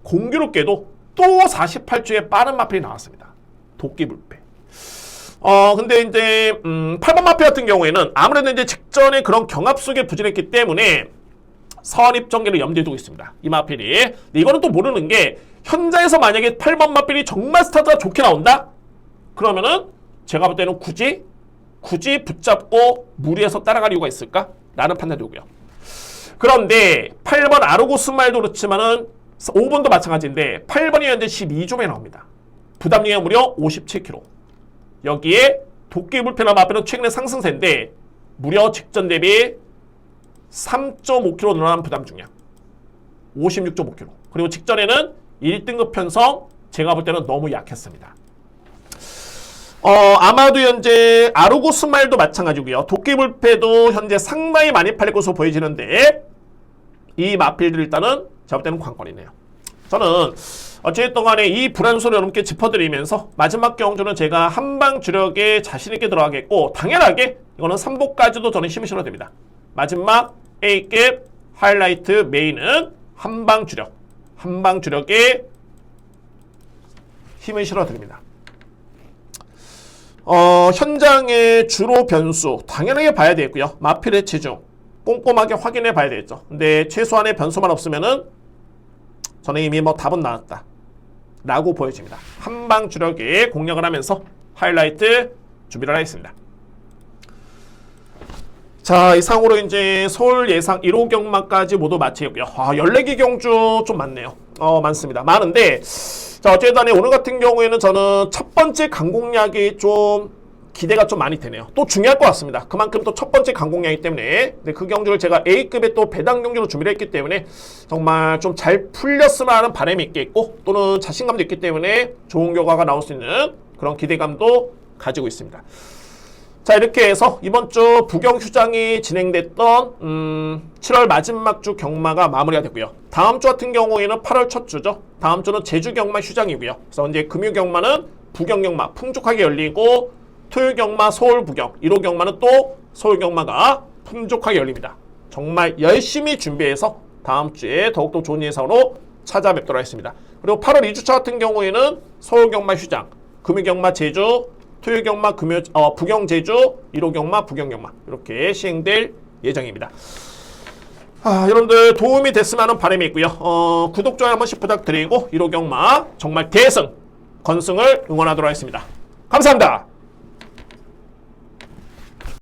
공교롭게도 또 48조의 빠른 마필이 나왔습니다. 도끼불패. 근데 이제 8번 마필 같은 경우에는 아무래도 이제 직전에 그런 경합 속에 부진했기 때문에 선입 전개를 염두에 두고 있습니다. 이 마필이. 근데 이거는 또 모르는 게, 현장에서 만약에 8번 마필이 정말 스타트가 좋게 나온다? 그러면은 제가 볼 때는 굳이 붙잡고 무리해서 따라갈 이유가 있을까? 라는 판단이 오고요. 그런데 8번 아르고스마일도 그렇지만은 5번도 마찬가지인데 8번이 현재 12조에 나옵니다. 부담량이 무려 57kg. 여기에 도끼불패나 마필은 최근에 상승세인데 무려 직전 대비 3.5kg 늘어난 부담 중량. 56.5kg. 그리고 직전에는 1등급 편성 제가 볼 때는 너무 약했습니다. 아마도 현재 아르고스마일도 마찬가지고요. 도끼불패도 현재 상당히 많이 팔릴 것으로 보여지는데 이 마필들 일단은 제가 볼 때는 관건이네요. 저는 어쨌든 간에 이 불안소를 여러분께 짚어드리면서 마지막 경주는 제가 한방 주력에 자신있게 들어가겠고, 당연하게 이거는 3복까지도 저는 힘을 실어드립니다. 마지막 A급 하이라이트 메인은 한방 주력에 힘을 실어드립니다. 현장의 주로 변수 당연하게 봐야 되겠고요. 마필의 체중 꼼꼼하게 확인해 봐야 되겠죠. 근데 최소한의 변수만 없으면은 저는 이미 뭐 답은 나왔다 라고 보여집니다. 한방 주력에 공략을 하면서 하이라이트 준비를 하겠습니다. 자, 이상으로 이제 서울 예상 1호 경마까지 모두 마치고요. 14개 경주 좀 많네요. 많습니다. 많은데, 자, 어쨌든 오늘 같은 경우에는 저는 첫 번째 강공약이 좀 기대가 좀 많이 되네요. 또 중요할 것 같습니다. 그만큼 또 첫 번째 강공약이기 때문에 그 경주를 제가 A급의 또 배당 경주로 준비를 했기 때문에 정말 좀 잘 풀렸으면 하는 바람이 있겠고 또는 자신감도 있기 때문에 좋은 결과가 나올 수 있는 그런 기대감도 가지고 있습니다. 자, 이렇게 해서 이번 주 부경휴장이 진행됐던 7월 마지막 주 경마가 마무리가 됐고요. 다음 주 같은 경우에는 8월 첫 주죠. 다음 주는 제주 경마 휴장이고요. 그래서 이제 금요 경마는 부경 경마 풍족하게 열리고 토요일 경마 서울 부경, 1호 경마는 또 서울 경마가 풍족하게 열립니다. 정말 열심히 준비해서 다음 주에 더욱더 좋은 예상으로 찾아뵙도록 하겠습니다. 그리고 8월 2주차 같은 경우에는 서울 경마 휴장, 금요 경마 제주, 토요일 경마 부경 제주, 1호 경마 부경 경마 이렇게 시행될 예정입니다. 여러분들 도움이 됐으면 하는 바람이 있고요. 구독, 좋아요 한 번씩 부탁드리고 1호 경마 정말 대승, 건승을 응원하도록 하겠습니다. 감사합니다.